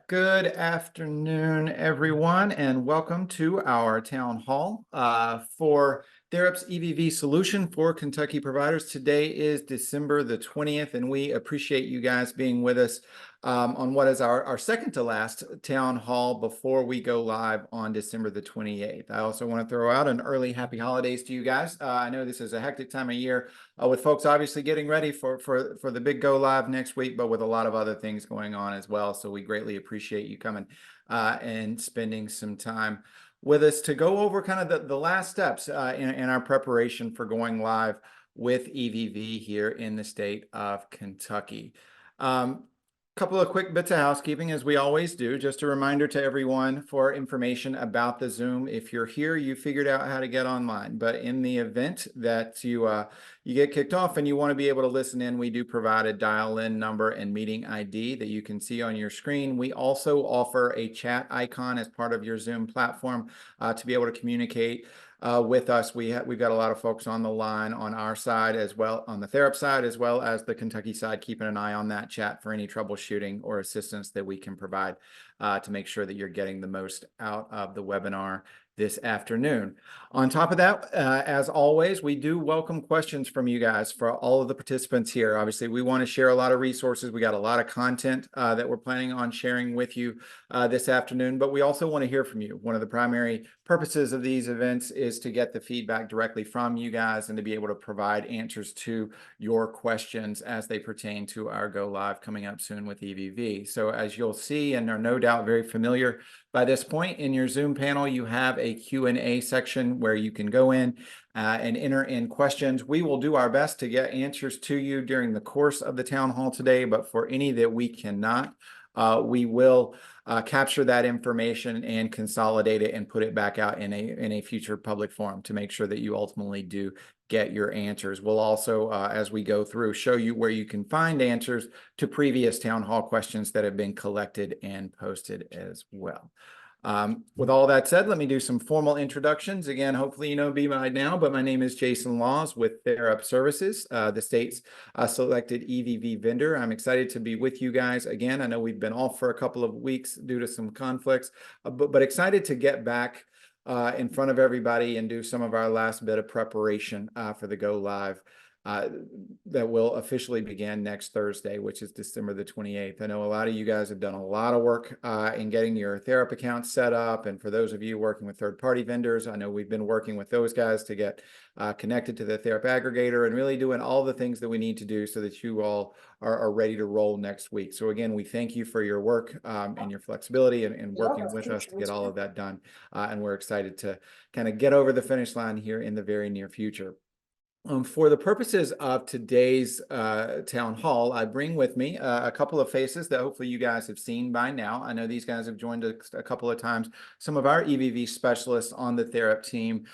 Good afternoon, everyone, and welcome to our town hall for Therap's EVV solution for Kentucky providers. Today is December the 20th, and we appreciate you guys being with us on what is our second to last town hall before we go live on December the 28th. I also want to throw out an early happy holidays to you guys. I know this is a hectic time of year with folks obviously getting ready for the big go live next week, but with a lot of other things going on as well. So we greatly appreciate you coming and spending some time with us to go over kind of the last steps in our preparation for going live with EVV here in the state of Kentucky. Couple of quick bits of housekeeping, as we always do. Just a reminder to everyone for information about the Zoom. If you're here, you figured out how to get online. But in the event that you get kicked off and you want to be able to listen in, we do provide a dial-in number and meeting ID that you can see on your screen. We also offer a chat icon as part of your Zoom platform to be able to communicate with us. We've got a lot of folks on the line on our side as well, on the Therap side, as well as the Kentucky side, keeping an eye on that chat for any troubleshooting or assistance that we can provide to make sure that you're getting the most out of the webinar this afternoon. On top of that, as always, we do welcome questions from you guys for all of the participants here. Obviously, we want to share a lot of resources. We got a lot of content that we're planning on sharing with you this afternoon, but we also want to hear from you. One of the primary purposes of these events is to get the feedback directly from you guys and to be able to provide answers to your questions as they pertain to our go live coming up soon with EVV. So as you'll see, and are no doubt very familiar by this point, in your Zoom panel, you have a Q&A section where you can go in and enter in questions. We will do our best to get answers to you during the course of the town hall today, but for any that we cannot, we will capture that information and consolidate it and put it back out in a future public forum to make sure that you ultimately do get your answers. We'll also, as we go through, show you where you can find answers to previous town hall questions that have been collected and posted as well. With all that said, let me do some formal introductions. Again, hopefully you know me by now, but my name is Jason Laws with Therap Services, the state's selected EVV vendor. I'm excited to be with you guys again. I know we've been off for a couple of weeks due to some conflicts, but excited to get back in front of everybody and do some of our last bit of preparation for the go live that will officially begin next Thursday, which is December the 28th. I know a lot of you guys have done a lot of work in getting your Therap accounts set up. And for those of you working with third-party vendors, I know we've been working with those guys to get connected to the Therap aggregator and really doing all the things that we need to do so that you all are ready to roll next week. So again, we thank you for your work and your flexibility and working with us to get all of that done. And we're excited to kind of get over the finish line here in the very near future. For the purposes of today's town hall, I bring with me a couple of faces that hopefully you guys have seen by now. I know these guys have joined a couple of times. Some of our EVV specialists on the Therap team,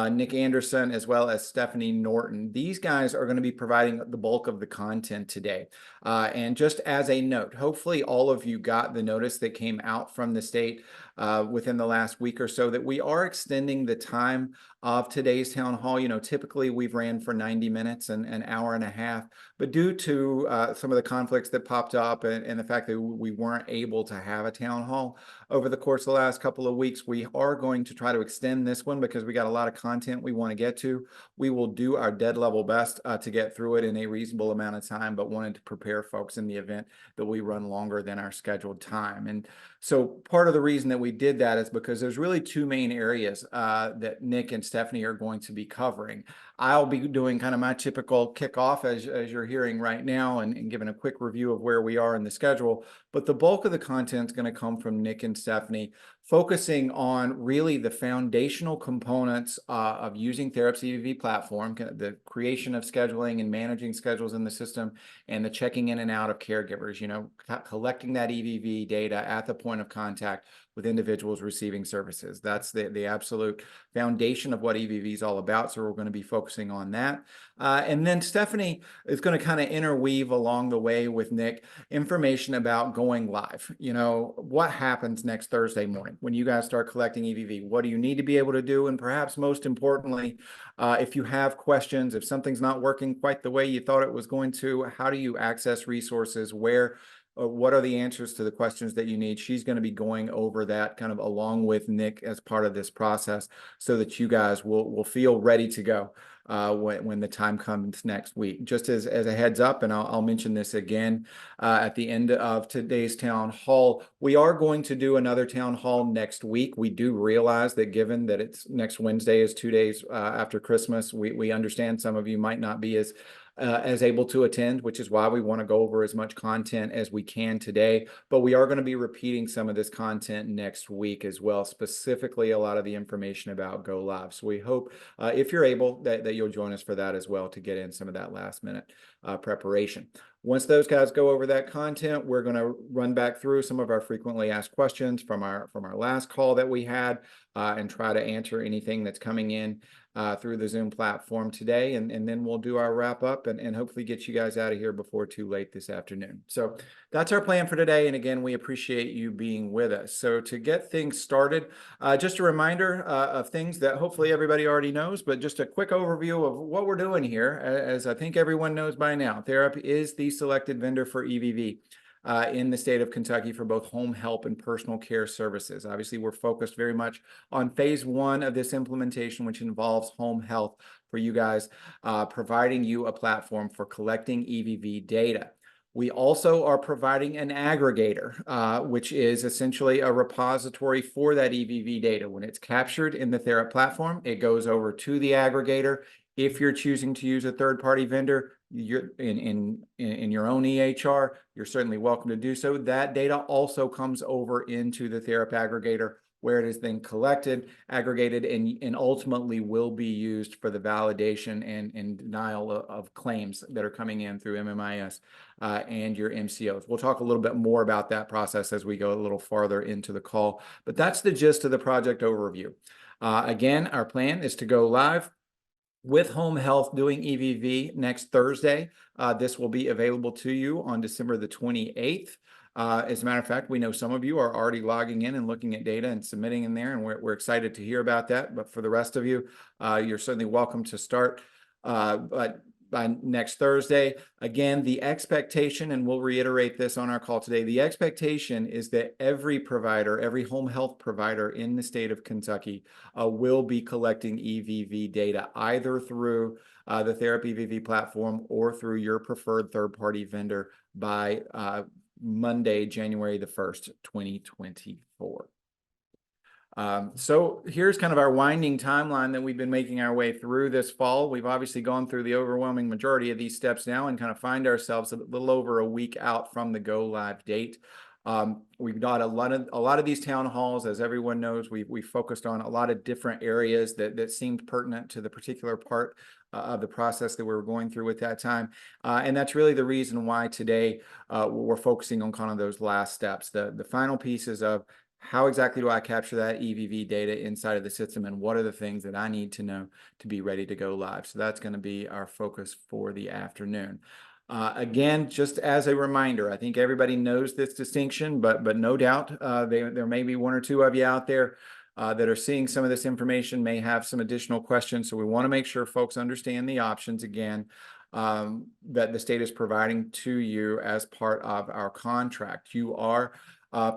Nick Anderson, as well as Stephanie Norton. These guys are going to be providing the bulk of the content today. And just as a note, hopefully all of you got the notice that came out from the state within the last week or so that we are extending the time of today's town hall. You know, typically we've ran for 90 minutes and an hour and a half, but due to some of the conflicts that popped up and the fact that we weren't able to have a town hall over the course of the last couple of weeks, we are going to try to extend this one because we got a lot of content we want to get to. We will do our dead level best to get through it in a reasonable amount of time, but wanted to prepare folks in the event that we run longer than our scheduled time. And so part of the reason that we did that is because there's really two main areas that Nick and Stephanie are going to be covering. I'll be doing kind of my typical kickoff as you're hearing right now and giving a quick review of where we are in the schedule. But the bulk of the content is going to come from Nick and Stephanie, focusing on really the foundational components of using Therap's EVV platform, the creation of scheduling and managing schedules in the system, and the checking in and out of caregivers, you know, collecting that EVV data at the point of contact with individuals receiving services. That's the absolute foundation of what EVV is all about. So we're going to be focusing on that. And then Stephanie is going to kind of interweave along the way with Nick information about going live. You know, what happens next Thursday morning when you guys start collecting EVV? What do you need to be able to do? And perhaps most importantly, if you have questions, if something's not working quite the way you thought it was going to, how do you access resources? Where what are the answers to the questions that you need. She's going to be going over that kind of along with Nick as part of this process so that you guys will feel ready to go when the time comes next week. Just as a heads up, and I'll mention this again at the end of today's town hall, we are going to do another town hall next week. We do realize that given that it's next Wednesday is 2 days after Christmas, we understand some of you might not be as able to attend, which is why we want to go over as much content as we can today. But we are going to be repeating some of this content next week as well, specifically a lot of the information about Go Live. So we hope if you're able that you'll join us for that as well to get in some of that last minute preparation. Once those guys go over that content, we're going to run back through some of our frequently asked questions from our last call that we had and try to answer anything that's coming in through the Zoom platform today. And then we'll do our wrap up and hopefully get you guys out of here before too late this afternoon. So that's our plan for today. And again, we appreciate you being with us. So to get things started, just a reminder of things that hopefully everybody already knows, but just a quick overview of what we're doing here. As I think everyone knows by now, TheraP is the selected vendor for EVV. In the state of Kentucky for both home health and personal care services. Obviously, we're focused very much on phase one of this implementation, which involves home health for you guys, providing you a platform for collecting EVV data. We also are providing an aggregator, which is essentially a repository for that EVV data. When it's captured in the TheraP platform, it goes over to the aggregator. If you're choosing to use a third-party vendor, you're in your own EHR, you're certainly welcome to do so. That data also comes over into the TheraP aggregator where it is then collected, aggregated, and ultimately will be used for the validation and denial of claims that are coming in through MMIS and your MCOs. We'll talk a little bit more about that process as we go a little farther into the call, but that's the gist of the project overview. Again, our plan is to go live with home health doing EVV next Thursday. This will be available to you on December the 28th. As a matter of fact, we know some of you are already logging in and looking at data and submitting in there, and we're excited to hear about that. But for the rest of you, you're certainly welcome to start but by next Thursday. Again, the expectation, and we'll reiterate this on our call today, the expectation is that every provider, every home health provider in the state of Kentucky will be collecting EVV data either through the TheraP EVV platform or through your preferred third-party vendor by Monday, January the 1st, 2024. So here's kind of our winding timeline that we've been making our way through this fall. We've obviously gone through the overwhelming majority of these steps now and kind of find ourselves a little over a week out from the go live date. We've got a lot of these town halls, as everyone knows, we focused on a lot of different areas that seemed pertinent to the particular part of the process that we were going through at that time. And that's really the reason why today we're focusing on kind of those last steps, the final pieces of how exactly do I capture that EVV data inside of the system, and what are the things that I need to know to be ready to go live? So that's going to be our focus for the afternoon. Again, just as a reminder, I think everybody knows this distinction, but no doubt there may be one or two of you out there that are seeing some of this information, may have some additional questions. So we want to make sure folks understand the options again that the state is providing to you as part of our contract. You are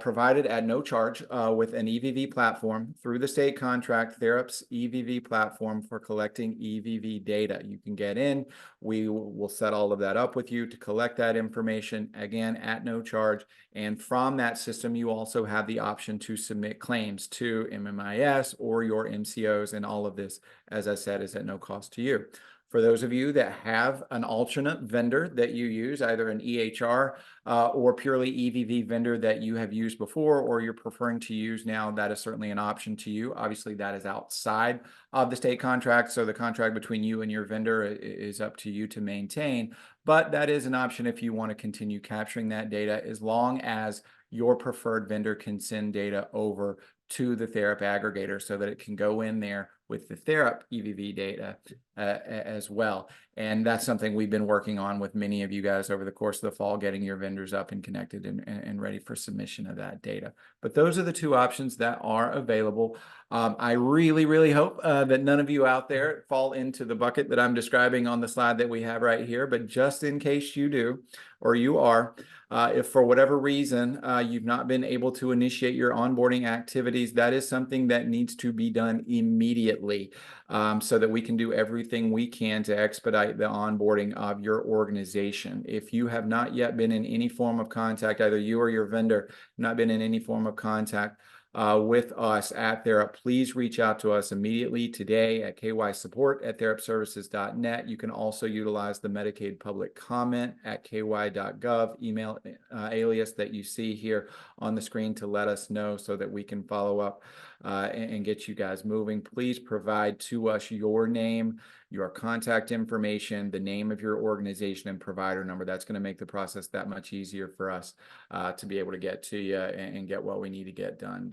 provided at no charge with an EVV platform through the state contract, TheraP's EVV platform for collecting EVV data. You can get in, we will set all of that up with you to collect that information, again, at no charge. And from that system, you also have the option to submit claims to MMIS or your MCOs, and all of this, as I said, is at no cost to you. For those of you that have an alternate vendor that you use, either an EHR or purely EVV vendor that you have used before or you're preferring to use now, that is certainly an option to you. Obviously, that is outside of the state contract, so the contract between you and your vendor is up to you to maintain. But that is an option if you want to continue capturing that data, as long as your preferred vendor can send data over to the TheraP aggregator so that it can go in there, with the Therap EVV data as well. And that's something we've been working on with many of you guys over the course of the fall, getting your vendors up and connected and ready for submission of that data. But those are the two options that are available. I really, really hope that none of you out there fall into the bucket that I'm describing on the slide that we have right here. But just in case you do, or you are, if for whatever reason you've not been able to initiate your onboarding activities, that is something that needs to be done immediately, so that we can do everything we can to expedite the onboarding of your organization. If you have not yet been in any form of contact, either you or your vendor, not been in any form of contact with us at Therap, please reach out to us immediately today at kysupport@therapservices.net. You can also utilize the Medicaid public comment at ky.gov email alias that you see here on the screen to let us know so that we can follow up and get you guys moving. Please provide to us your name, your contact information, the name of your organization, and provider number. That's going to make the process that much easier for us to be able to get to you and get what we need to get done.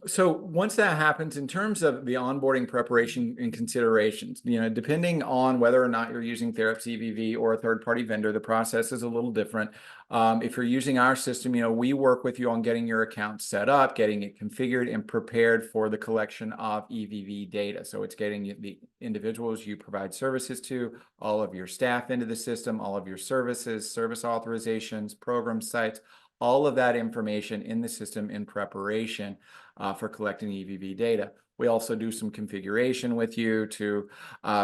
So once that happens, in terms of the onboarding preparation and considerations, depending on whether or not you're using Therap's EVV or a third-party vendor, the process is a little different. If you're using our system, we work with you on getting your account set up, getting it configured and prepared for the collection of EVV data. So it's getting the individuals you provide services to, all of your staff into the system, all of your services, service authorizations, program sites, all of that information in the system in preparation for collecting EVV data. We also do some configuration with you to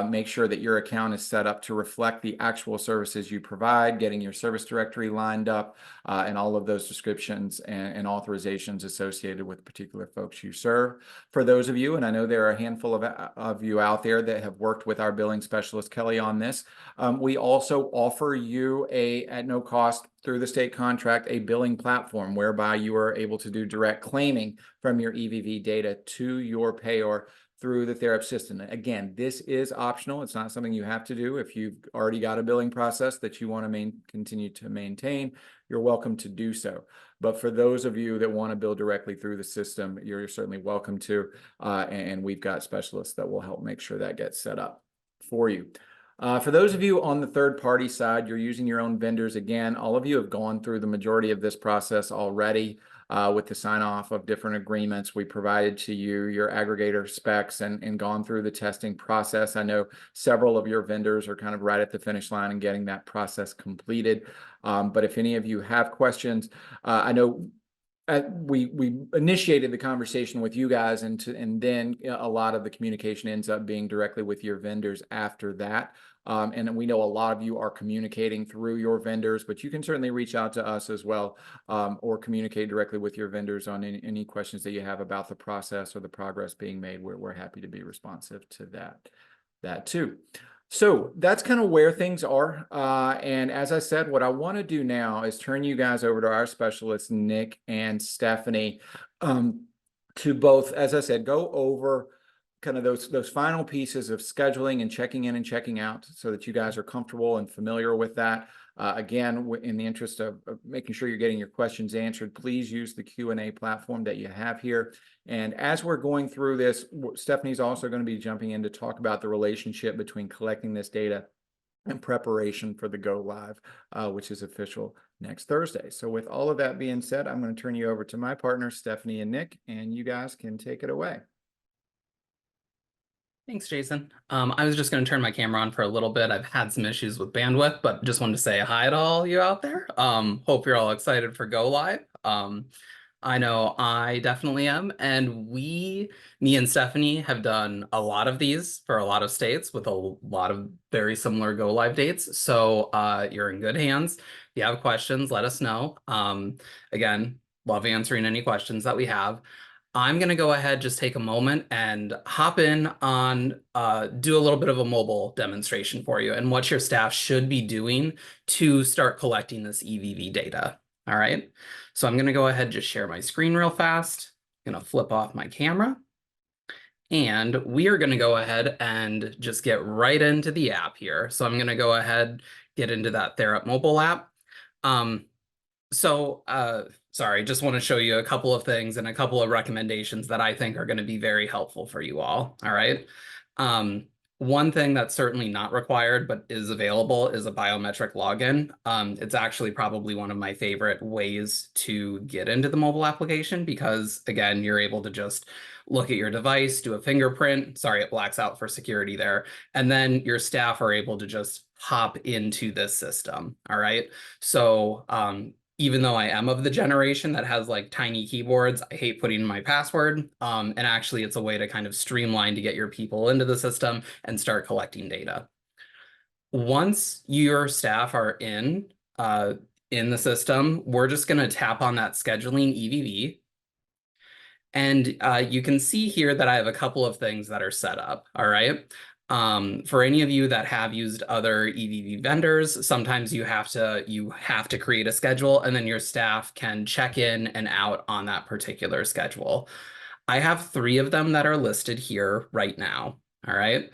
make sure that your account is set up to reflect the actual services you provide, getting your service directory lined up, and all of those descriptions and authorizations associated with particular folks you serve. For those of you, and I know there are a handful of you out there that have worked with our billing specialist, Kelly, on this, we also offer you at no cost through the state contract, a billing platform whereby you are able to do direct claiming from your EVV data to your payer through the Therap system. Again, this is optional. It's not something you have to do. If you've already got a billing process that you want to continue to maintain, you're welcome to do so. But for those of you that want to bill directly through the system, you're certainly welcome to, and we've got specialists that will help make sure that gets set up for you. For those of you on the third-party side, you're using your own vendors. Again, all of you have gone through the majority of this process already with the sign-off of different agreements. We provided to you your aggregator specs and gone through the testing process. I know several of your vendors are kind of right at the finish line and getting that process completed. But if any of you have questions, I know we initiated the conversation with you guys, and then a lot of the communication ends up being directly with your vendors after that. And we know a lot of you are communicating through your vendors, but you can certainly reach out to us as well, or communicate directly with your vendors on any questions that you have about the process or the progress being made. We're happy to be responsive to that too. So that's kind of where things are. And as I said, what I want to do now is turn you guys over to our specialists, Nick and Stephanie, to both, as I said, go over kind of those final pieces of scheduling and checking in and checking out so that you guys are comfortable and familiar with that. Again, in the interest of making sure you're getting your questions answered, please use the Q&A platform that you have here. And as we're going through this, Stephanie's also going to be jumping in to talk about the relationship between collecting this data and preparation for the go live, which is official next Thursday. So with all of that being said, I'm going to turn you over to my partners, Stephanie and Nick, and you guys can take it away. Thanks, Jason. I was just going to turn my camera on for a little bit. I've had some issues with bandwidth, but just wanted to say hi to all you out there. Hope you're all excited for Go Live. I know I definitely am. And me and Stephanie have done a lot of these for a lot of states with a lot of very similar Go Live dates. So you're in good hands. If you have questions, let us know. Again, love answering any questions that we have. I'm going to go ahead, just take a moment and hop in on, do a little bit of a mobile demonstration for you and what your staff should be doing to start collecting this EVV data. All right. So I'm going to go ahead and just share my screen real fast. I'm going to flip off my camera. And we are going to go ahead and just get right into the app here. So I'm going to go ahead, get into that Therap mobile app. sorry, just want to show you a couple of things and a couple of recommendations that I think are going to be very helpful for you all. All right. Um, One thing that's certainly not required but is available is a biometric login. It's actually probably one of my favorite ways to get into the mobile application because, again, you're able to just look at your device, do a fingerprint. Sorry, it blacks out for security there. And then your staff are able to just hop into this system. All right. So even though I am of the generation that has like tiny keyboards, I hate putting in my password. And actually, it's a way to kind of streamline to get your people into the system and start collecting data. Once your staff are in the system, we're just going to tap on that scheduling EVV. And you can see here that I have a couple of things that are set up. All right. For any of you that have used other EVV vendors, sometimes you have to create a schedule and then your staff can check in and out on that particular schedule. I have 3 of them that are listed here right now. All right.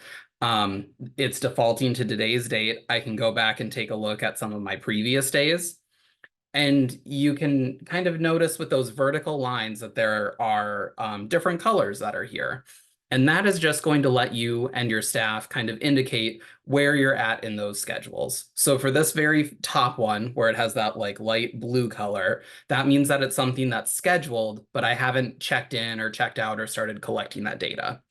It's defaulting to today's date. I can go back and take a look at some of my previous days. And you can kind of notice with those vertical lines that there are different colors that are here. And that is just going to let you and your staff kind of indicate where you're at in those schedules. So for this very top one, where it has that like light blue color, that means that it's something that's scheduled, but I haven't checked in or checked out or started collecting that data.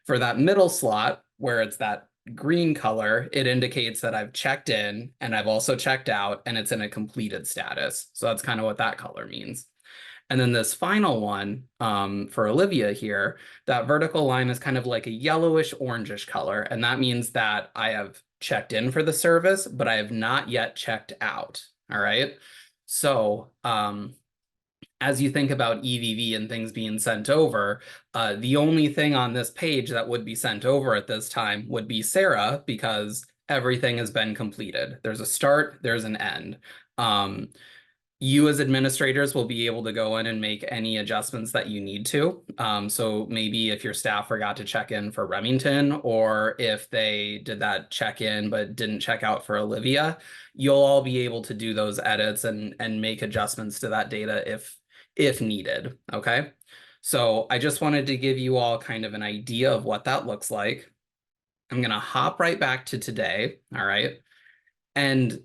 For that middle slot, where it's that green color, it indicates that I've checked in and I've also checked out and it's in a completed status. So that's kind of what that color means. And then this final one for Olivia here, that vertical line is kind of like a yellowish orangish color. And that means that I have checked in for the service, but I have not yet checked out. All right. So as you think about EVV and things being sent over, the only thing on this page that would be sent over at this time would be Sarah because everything has been completed. There's a start, there's an end. You as administrators will be able to go in and make any adjustments that you need to. So maybe if your staff forgot to check in for Remington, or if they did that check-in but didn't check out for Olivia, you'll all be able to do those edits and make adjustments to that data if needed, okay? So I just wanted to give you all kind of an idea of what that looks like. I'm gonna hop right back to today, all right? And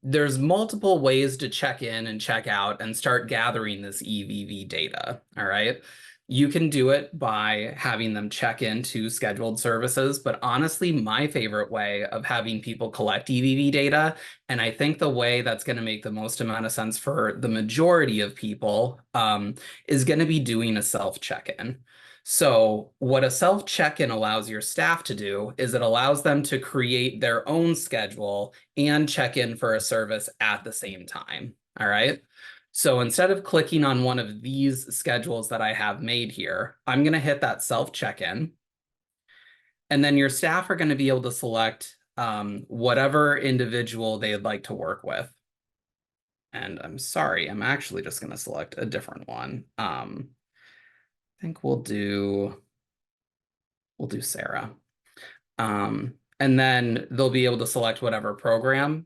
there's multiple ways to check in and check out and start gathering this EVV data, all right? You can do it by having them check into scheduled services, but honestly, my favorite way of having people collect EVV data, and I think the way that's going to make the most amount of sense for the majority of people, is going to be doing a self-check-in. So what a self-check-in allows your staff to do is it allows them to create their own schedule and check in for a service at the same time. All right. So instead of clicking on one of these schedules that I have made here, I'm going to hit that self check-in. And then your staff are going to be able to select whatever individual they'd like to work with. And I'm sorry, I'm actually just going to select a different one. I think we'll do Sarah. And then they'll be able to select whatever program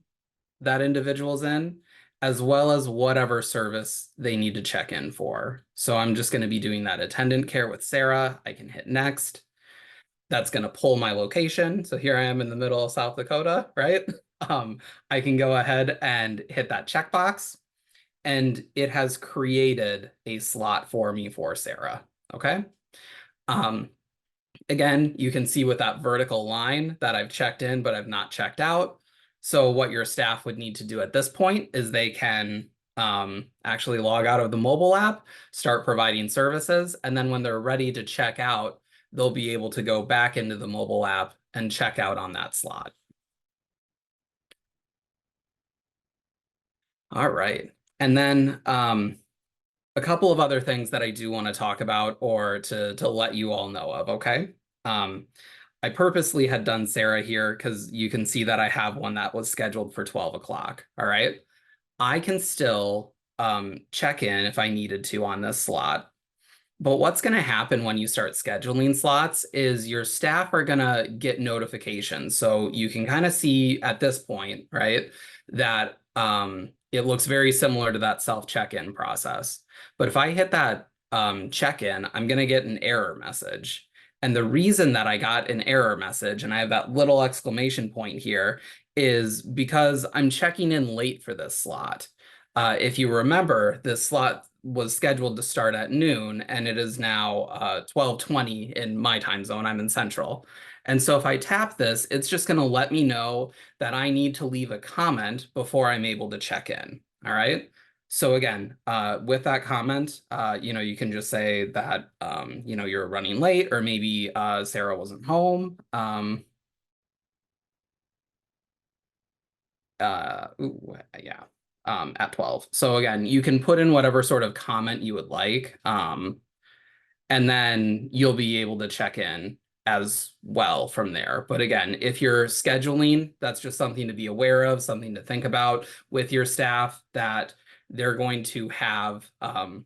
that individual's in, as well as whatever service they need to check in for. So I'm just going to be doing that attendant care with Sarah. I can hit next. That's going to pull my location. So here I am in the middle of South Dakota, right? I can go ahead and hit that checkbox, and it has created a slot for me for Sarah. Okay. Again, you can see with that vertical line that I've checked in, but I've not checked out. So what your staff would need to do at this point is they can actually log out of the mobile app, start providing services, and then when they're ready to check out, they'll be able to go back into the mobile app and check out on that slot. All right. And then a couple of other things that I do want to talk about or to let you all know of, okay? I purposely had done Sarah here because you can see that I have one that was scheduled for 12 o'clock, all right? I can still check in if I needed to on this slot. But what's going to happen when you start scheduling slots is your staff are going to get notifications. So you can kind of see at this point, right, that it looks very similar to that self check-in process. But if I hit that check-in, I'm going to get an error message. And the reason that I got an error message, and I have that little exclamation point here, is because I'm checking in late for this slot. If you remember, this slot was scheduled to start at noon, and it is now 12:20 in my time zone. I'm in Central. And so if I tap this, it's just going to let me know that I need to leave a comment before I'm able to check in. All right. So again, with that comment, you can just say that, you're running late, or maybe Sarah wasn't home. Yeah, at 12. So again, you can put in whatever sort of comment you would like. And then you'll be able to check in as well from there. But again, if you're scheduling, that's just something to be aware of, something to think about with your staff, that they're going to have to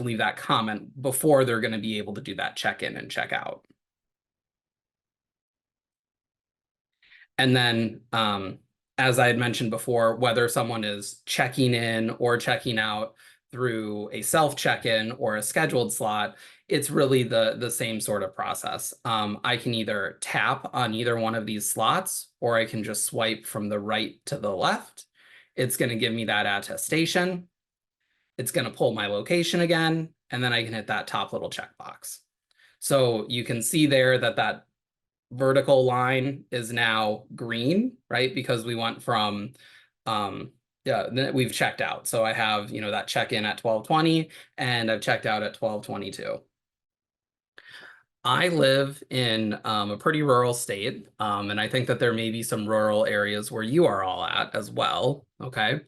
leave that comment before they're going to be able to do that check-in and check out. And then, as I had mentioned before, whether someone is checking in or checking out through a self check-in or a scheduled slot, it's really the same sort of process. I can either tap on either one of these slots, or I can just swipe from the right to the left. It's going to give me that attestation. It's going to pull my location again, and then I can hit that top little checkbox. So you can see there that vertical line is now green, right? Because we went from, we've checked out. So I have, that check-in at 12:20, and I've checked out at 12:22. I live in a pretty rural state, and I think that there may be some rural areas where you are all at as well, okay?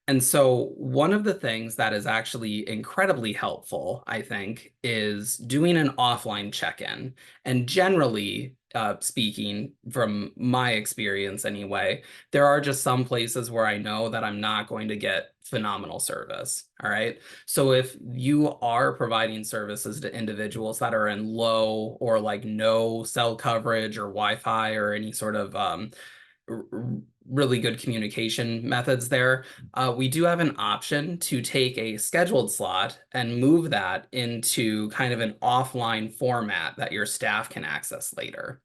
And so one of the things that is actually incredibly helpful, I think, is doing an offline check-in. And generally speaking, from my experience anyway, there are just some places where I know that I'm not going to get phenomenal service. All right. So if you are providing services to individuals that are in low or like no cell coverage or Wi-Fi or any sort of really good communication methods there, we do have an option to take a scheduled slot and move that into kind of an offline format that your staff can access later.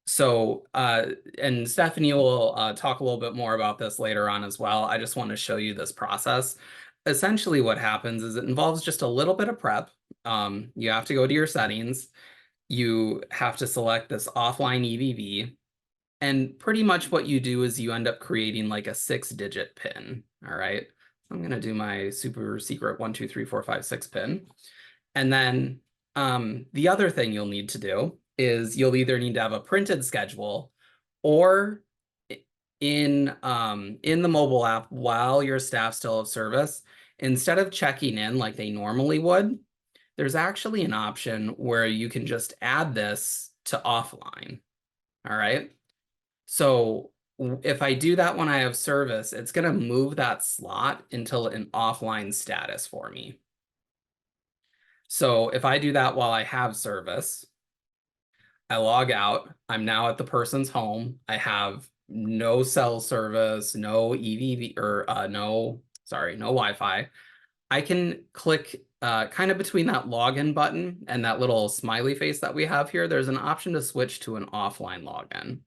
So, and Stephanie will talk a little bit more about this later on as well. I just want to show you this process. Essentially what happens is it involves just a little bit of prep. You have to go to your settings. You have to select this offline EVV. And pretty much what you do is you end up creating like a 6-digit pin. All right. I'm going to do my super secret 1, 2, 3, 4, 5, 6 pin. And then the other thing you'll need to do is you'll either need to have a printed schedule, or in the mobile app, while your staff still have service, instead of checking in like they normally would, there's actually an option where you can just add this to offline. All right. So if I do that when I have service, it's going to move that slot until an offline status for me. So if I do that while I have service, I log out, I'm now at the person's home. I have no cell service, no EVV, or no Wi-Fi. I can click kind of between that login button and that little smiley face that we have here. There's an option to switch to an offline login.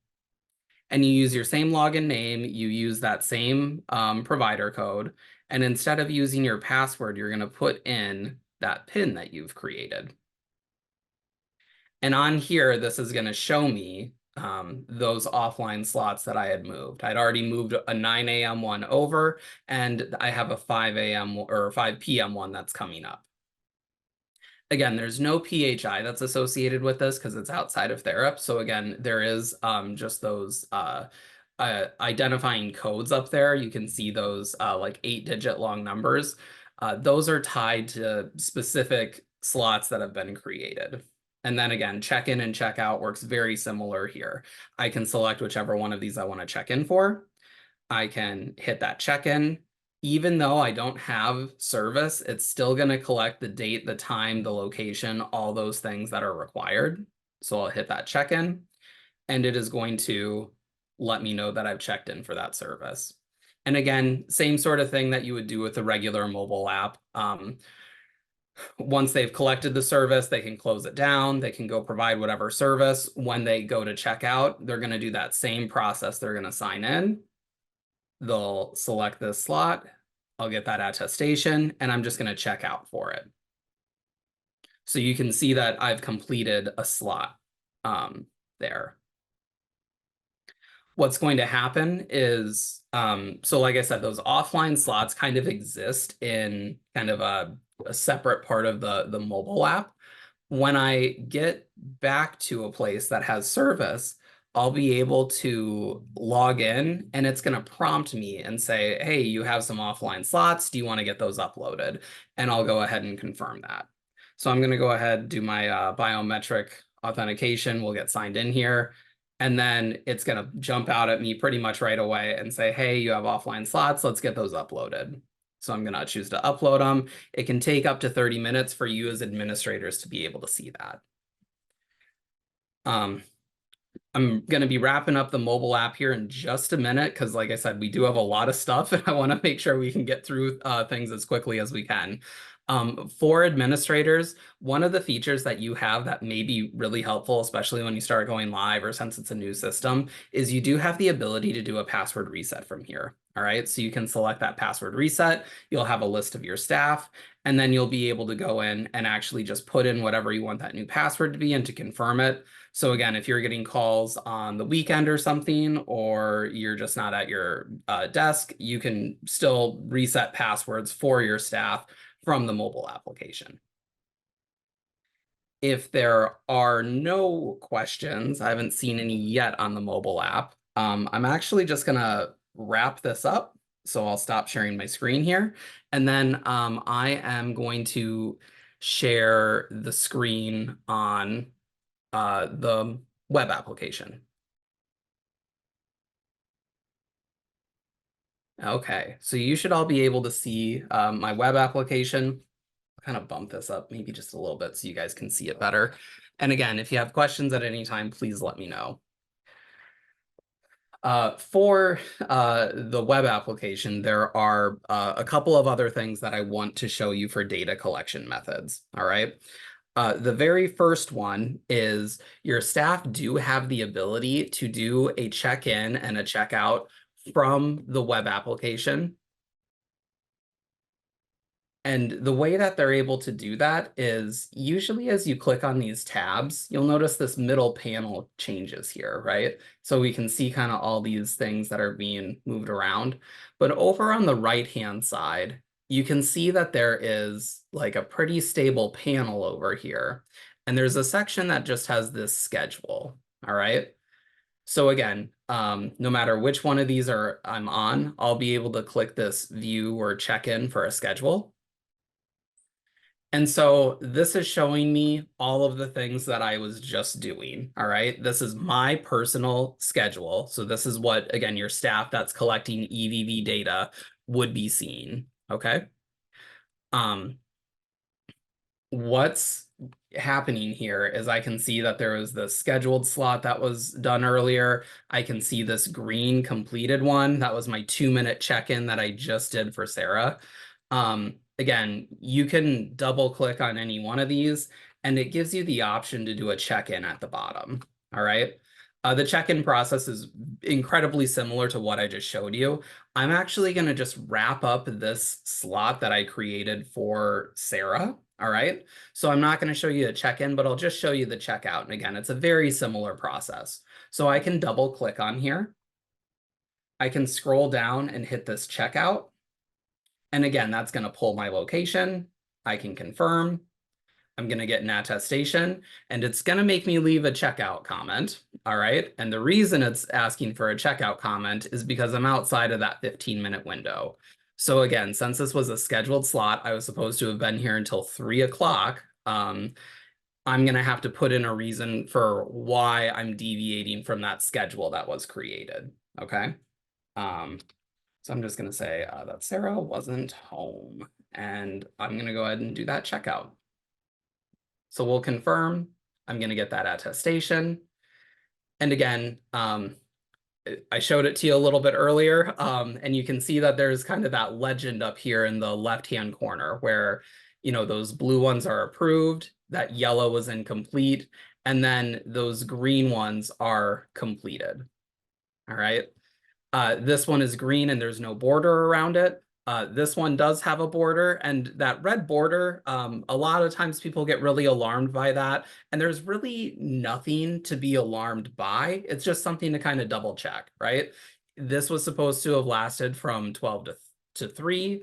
And you use your same login name, you use that same provider code, and instead of using your password, you're going to put in that PIN that you've created. And on here, this is going to show me those offline slots that I had moved. I'd already moved a 9 a.m. one over, and I have a 5 a.m. or 5 p.m. one that's coming up. Again, there's no PHI that's associated with this because it's outside of Therap. So again, there is just those identifying codes up there. You can see those like 8-digit long numbers. Those are tied to specific slots that have been created. And then again, check in and check out works very similar here. I can select whichever one of these I want to check in for. I can hit that check in. Even though I don't have service, it's still going to collect the date, the time, the location, all those things that are required. So I'll hit that check in, and it is going to let me know that I've checked in for that service. And again, same sort of thing that you would do with a regular mobile app. Once they've collected the service, they can close it down. They can go provide whatever service. When they go to check out, they're going to do that same process. They're going to sign in. They'll select this slot. I'll get that attestation, and I'm just going to check out for it. So you can see that I've completed a slot there. What's going to happen is, so like I said, those offline slots kind of exist in kind of a separate part of the mobile app. When I get back to a place that has service, I'll be able to log in and it's going to prompt me and say, hey, you have some offline slots. Do you want to get those uploaded? And I'll go ahead and confirm that. So I'm going to go ahead and do my biometric authentication. We'll get signed in here. And then it's going to jump out at me pretty much right away and say, hey, you have offline slots. Let's get those uploaded. So I'm going to choose to upload them. It can take up to 30 minutes for you as administrators to be able to see that. I'm going to be wrapping up the mobile app here in just a minute because, like I said, we do have a lot of stuff and I want to make sure we can get through things as quickly as we can. For administrators, one of the features that you have that may be really helpful, especially when you start going live or since it's a new system, is you do have the ability to do a password reset from here. All right, so you can select that password reset. You'll have a list of your staff, and then you'll be able to go in and actually just put in whatever you want that new password to be and to confirm it. So again, if you're getting calls on the weekend or something, or you're just not at your desk, you can still reset passwords for your staff from the mobile application. If there are no questions, I haven't seen any yet on the mobile app, I'm actually just gonna wrap this up. So I'll stop sharing my screen here. And then I am going to share the screen on the web application. Okay, so you should all be able to see my web application. I'll kind of bump this up maybe just a little bit so you guys can see it better. And again, if you have questions at any time, please let me know. For the web application, there are a couple of other things that I want to show you for data collection methods, all right? The very first one is your staff do have the ability to do a check-in and a check-out from the web application. And the way that they're able to do that is usually as you click on these tabs, you'll notice this middle panel changes here, right? So we can see kind of all these things that are being moved around. But over on the right-hand side, you can see that there is like a pretty stable panel over here. And there's a section that just has this schedule, all right? So again, no matter which one of these I'm on, I'll be able to click this view or check in for a schedule. And so this is showing me all of the things that I was just doing. All right. This is my personal schedule. So this is what, again, your staff that's collecting EVV data would be seeing. Okay. What's happening here is I can see that there was the scheduled slot that was done earlier. I can see this green completed one. That was my 2-minute check-in that I just did for Sarah. Again, you can double click on any one of these and it gives you the option to do a check-in at the bottom. All right. The check-in process is incredibly similar to what I just showed you. I'm actually going to just wrap up this slot that I created for Sarah. All right. So I'm not going to show you the check-in, but I'll just show you the checkout. And again, it's a very similar process. So I can double click on here. I can scroll down and hit this checkout. And again, that's going to pull my location. I can confirm. I'm going to get an attestation and it's going to make me leave a checkout comment. All right. And the reason it's asking for a checkout comment is because I'm outside of that 15-minute window. So again, since this was a scheduled slot, I was supposed to have been here until 3 o'clock. I'm going to have to put in a reason for why I'm deviating from that schedule that was created. Okay. So I'm just going to say that Sarah wasn't home and I'm going to go ahead and do that checkout. So we'll confirm. I'm going to get that attestation. And again, I showed it to you a little bit earlier, and you can see that there's kind of that legend up here in the left-hand corner where, those blue ones are approved, that yellow was incomplete, and then those green ones are completed. All right. This one is green and there's no border around it. This one does have a border, and that red border, a lot of times people get really alarmed by that, and there's really nothing to be alarmed by. It's just something to kind of double check, right? This was supposed to have lasted from 12 to 3.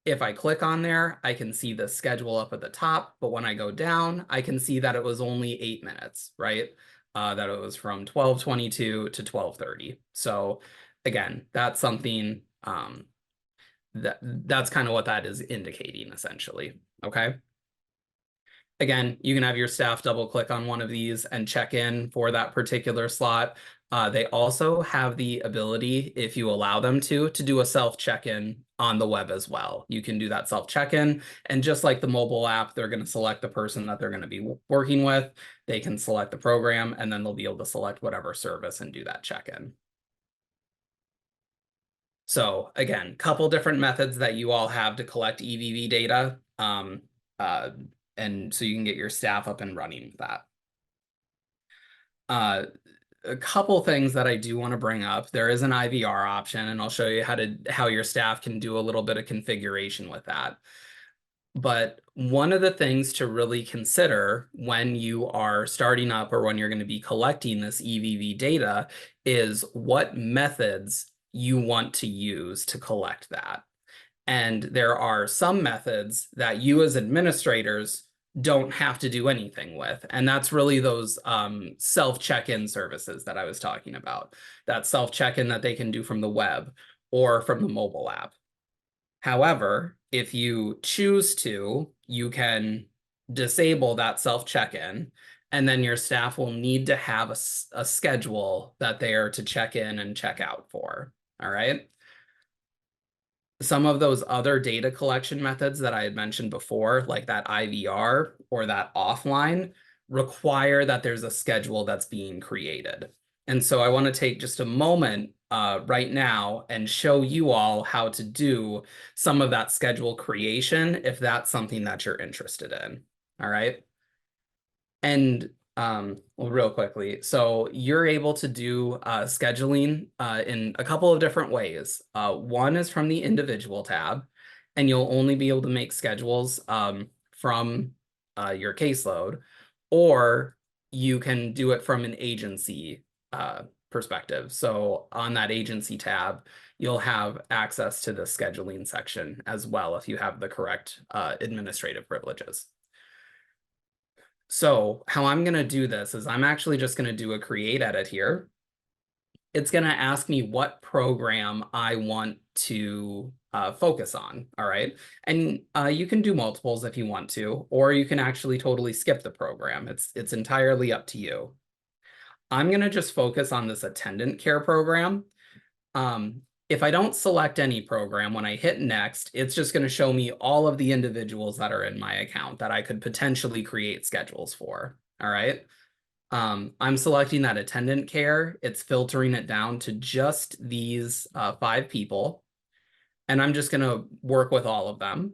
If I click on there, I can see the schedule up at the top, but when I go down, I can see that it was only 8 minutes, right? That it was from 12:22 to 12:30. So again, that's something that's kind of what that is indicating essentially. Okay. Again, you can have your staff double click on one of these and check in for that particular slot. They also have the ability, if you allow them to do a self check-in on the web as well. You can do that self check-in, and just like the mobile app, they're going to select the person that they're going to be working with. They can select the program, and then they'll be able to select whatever service and do that check-in. So again, couple different methods that you all have to collect EVV data, and so you can get your staff up and running with that. A couple things that I do want to bring up. There is an IVR option, and I'll show you how your staff can do a little bit of configuration with that. But one of the things to really consider when you are starting up or when you're going to be collecting this EVV data is what methods you want to use to collect that. And there are some methods that you as administrators don't have to do anything with. And that's really those self-check-in services that I was talking about. That self-check-in that they can do from the web or from the mobile app. However, if you choose to, you can disable that self-check-in, and then your staff will need to have a schedule that they are to check in and check out for. All right. Some of those other data collection methods that I had mentioned before, like that IVR or that offline, require that there's a schedule that's being created. And so I want to take just a moment right now and show you all how to do some of that schedule creation if that's something that you're interested in. All right. And well, real quickly, so you're able to do scheduling in a couple of different ways. One is from the individual tab, and you'll only be able to make schedules from your caseload, or you can do it from an agency perspective. So on that agency tab, you'll have access to the scheduling section as well if you have the correct administrative privileges. So how I'm going to do this is I'm actually just going to do a create edit here. It's going to ask me what program I want to focus on. All right. And you can do multiples if you want to, or you can actually totally skip the program. It's entirely up to you. I'm going to just focus on this attendant care program. If I don't select any program, when I hit next, it's just going to show me all of the individuals that are in my account that I could potentially create schedules for. All right. I'm selecting that attendant care. It's filtering it down to just these 5 people. And I'm just going to work with all of them.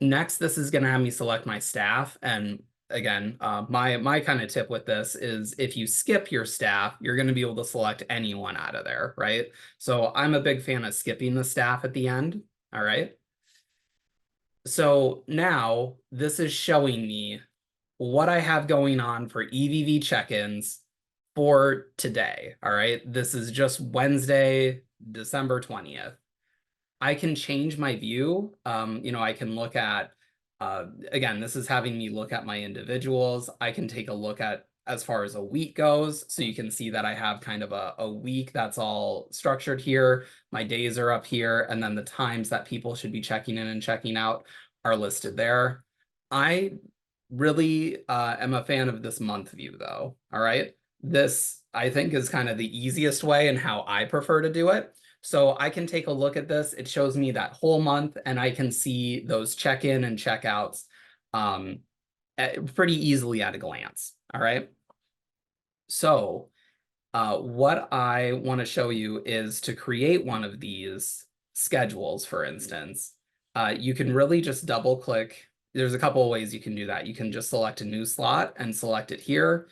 Next, this is going to have me select my staff. And again, my kind of tip with this is if you skip your staff, you're going to be able to select anyone out of there, right? So I'm a big fan of skipping the staff at the end. All right. So now this is showing me what I have going on for EVV check-ins for today. All right. This is just Wednesday, December 20th. I can change my view. I can look at, again, this is having me look at my individuals. I can take a look at as far as a week goes. So you can see that I have kind of a week that's all structured here. My days are up here, and then the times that people should be checking in and checking out are listed there. I really am a fan of this month view though. All right. This I think is kind of the easiest way and how I prefer to do it. So I can take a look at this. It shows me that whole month, and I can see those check-in and check-outs pretty easily at a glance. All right. So What I want to show you is to create one of these schedules, for instance. You can really just double click. There's a couple of ways you can do that. You can just select a new slot and select it here.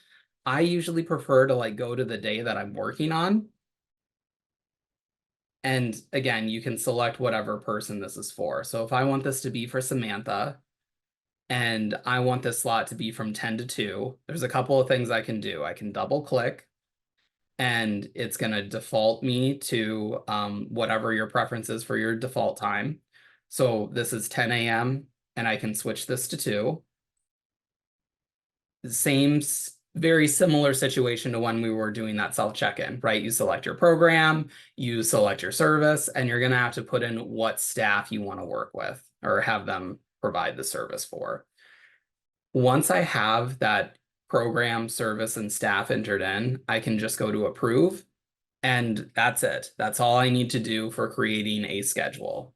I usually prefer to like go to the day that I'm working on. And again, you can select whatever person this is for. So if I want this to be for Samantha, and I want this slot to be from 10 to 2, there's a couple of things I can do. I can double click and it's going to default me to whatever your preference is for your default time. So this is 10 a.m. and I can switch this to 2. Same, very similar situation to when we were doing that self check-in, right? You select your program, you select your service, and you're going to have to put in what staff you want to work with or have them provide the service for. Once I have that program, service, and staff entered in, I can just go to approve, and that's it. That's all I need to do for creating a schedule.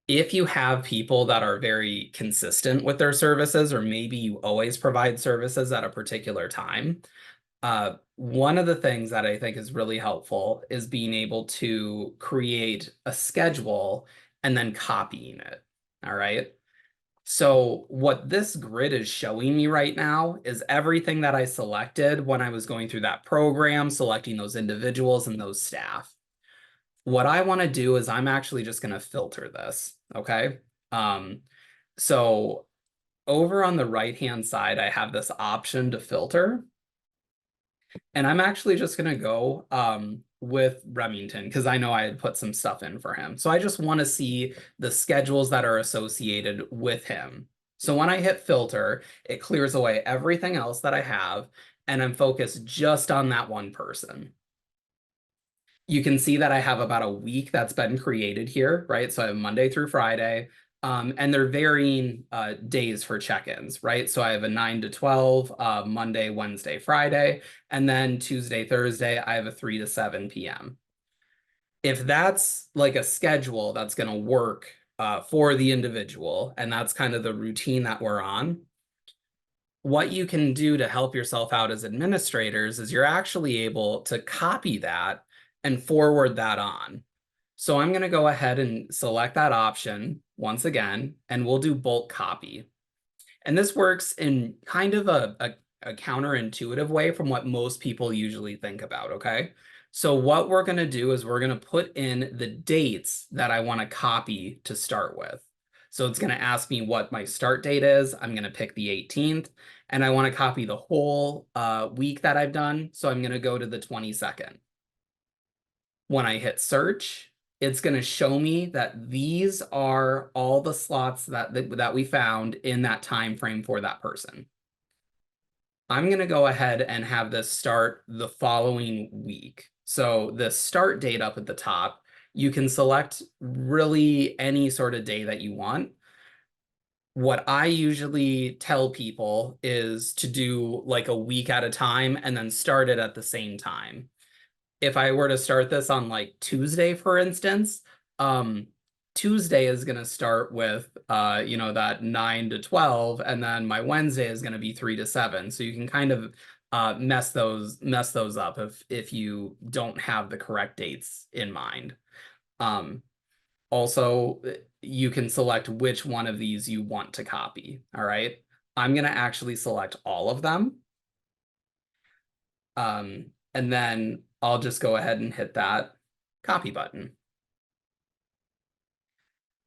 If you have people that are very consistent with their services, or maybe you always provide services at a particular time, one of the things that I think is really helpful is being able to create a schedule and then copying it. All right. So what this grid is showing me right now is everything that I selected when I was going through that program, selecting those individuals and those staff. What I want to do is I'm actually just going to filter this, okay? So over on the right-hand side, I have this option to filter. And I'm actually just going to go with Remington because I know I had put some stuff in for him. So I just want to see the schedules that are associated with him. So when I hit filter, it clears away everything else that I have, and I'm focused just on that one person. You can see that I have about a week that's been created here, right? So I have Monday through Friday, and they're varying days for check-ins, right? So I have a 9 to 12, Monday, Wednesday, Friday, and then Tuesday, Thursday, I have a 3 to 7 p.m. If that's like a schedule that's going to work for the individual, and that's kind of the routine that we're on, what you can do to help yourself out as administrators is you're actually able to copy that and forward that on. So I'm going to go ahead and select that option once again, and we'll do bulk copy. And this works in kind of a counterintuitive way from what most people usually think about, okay? So what we're going to do is we're going to put in the dates that I want to copy to start with. So it's going to ask me what my start date is. I'm going to pick the 18th, and I want to copy the whole week that I've done. So I'm going to go to the 22nd. When I hit search, it's going to show me that these are all the slots that we found in that time frame for that person. I'm going to go ahead and have this start the following week. So the start date up at the top, you can select really any sort of day that you want. What I usually tell people is to do like a week at a time and then start it at the same time. If I were to start this on like Tuesday, for instance, Tuesday is going to start with, that 9 to 12, and then my Wednesday is going to be 3 to 7. So you can kind of mess those up if you don't have the correct dates in mind. Also, you can select which one of these you want to copy. All right. I'm going to actually select all of them. And then I'll just go ahead and hit that copy button.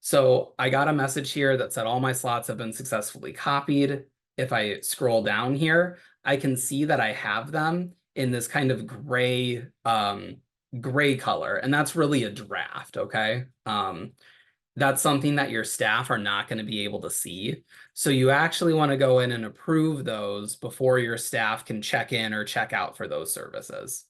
So I got a message here that said all my slots have been successfully copied. If I scroll down here, I can see that I have them in this kind of gray color, and that's really a draft, okay? That's something that your staff are not going to be able to see. So you actually want to go in and approve those before your staff can check in or check out for those services.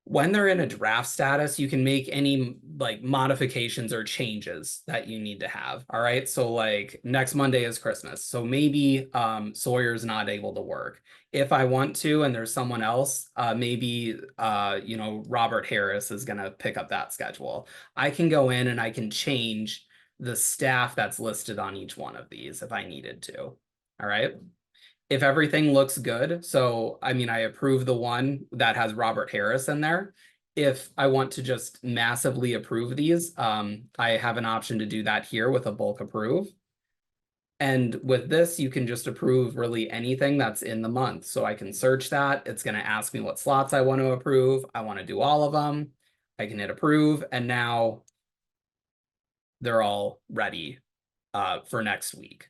When they're in a draft status, you can make any like modifications or changes that you need to have. All right. So like next Monday is Christmas. So maybe Sawyer's not able to work. If I want to, and there's someone else, maybe Robert Harris is gonna pick up that schedule. I can go in and I can change the staff that's listed on each one of these if I needed to. All right. If everything looks good, so I mean, I approve the one that has Robert Harris in there. If I want to just massively approve these, I have an option to do that here with a bulk approve. And with this, you can just approve really anything that's in the month. So I can search that. It's going to ask me what slots I want to approve. I want to do all of them. I can hit approve, and now they're all ready for next week.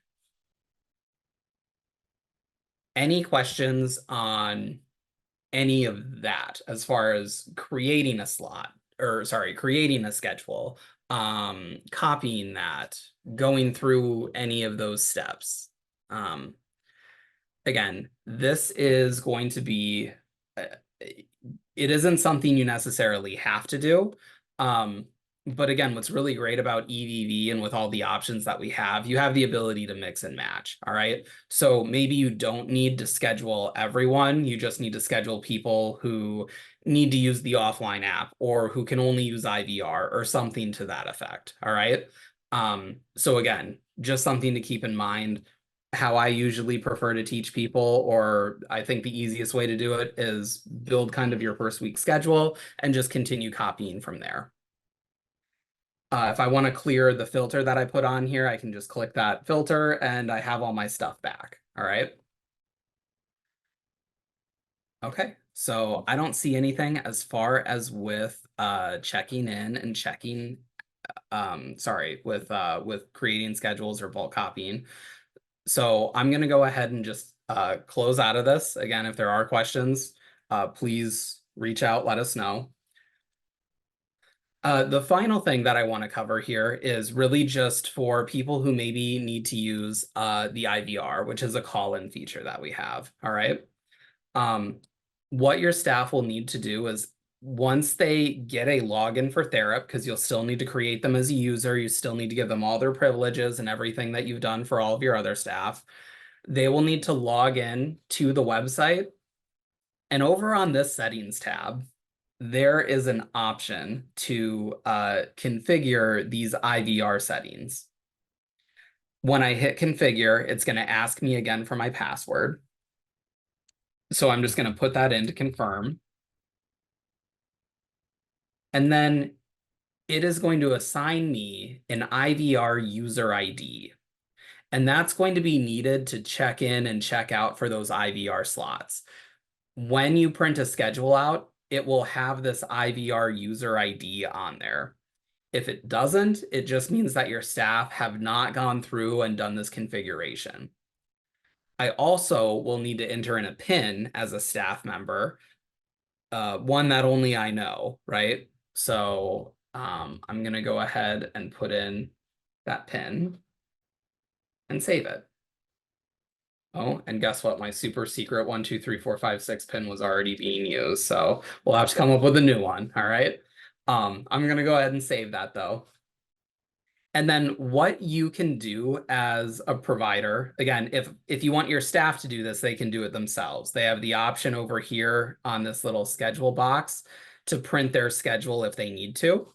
Any questions on any of that as far as creating a slot, or sorry, creating a schedule, copying that, going through any of those steps? Again, this is going to be, it isn't something you necessarily have to do. But again, what's really great about EVV and with all the options that we have, you have the ability to mix and match. All right. So maybe you don't need to schedule everyone. You just need to schedule people who need to use the offline app or who can only use IVR or something to that effect. All right. So again, just something to keep in mind. How I usually prefer to teach people, or I think the easiest way to do it, is build kind of your first week schedule and just continue copying from there. If I want to clear the filter that I put on here, I can just click that filter and I have all my stuff back. All right. Okay, so I don't see anything as far as with checking in and checking sorry, with creating schedules or bulk copying. So I'm going to go ahead and just close out of this. Again, if there are questions, please reach out, let us know. The final thing that I want to cover here is really just for people who maybe need to use the IVR, which is a call-in feature that we have. All right. What your staff will need to do is, once they get a login for Therap, because you'll still need to create them as a user, you still need to give them all their privileges and everything that you've done for all of your other staff, they will need to log in to the website. And over on this settings tab, there is an option to configure these IVR settings. When I hit configure, it's going to ask me again for my password. So I'm just going to put that in to confirm. And then it is going to assign me an IVR user ID. And that's going to be needed to check in and check out for those IVR slots. When you print a schedule out, it will have this IVR user ID on there. If it doesn't, it just means that your staff have not gone through and done this configuration. I also will need to enter in a PIN as a staff member, one that only I know, right? So I'm going to go ahead and put in that PIN and save it. Oh, and guess what? My super secret 1, 2, 3, 4, 5, 6 PIN was already being used. So we'll have to come up with a new one. All right. I'm going to go ahead and save that though. And then what you can do as a provider, again, if you want your staff to do this, they can do it themselves. They have the option over here on this little schedule box to print their schedule if they need to.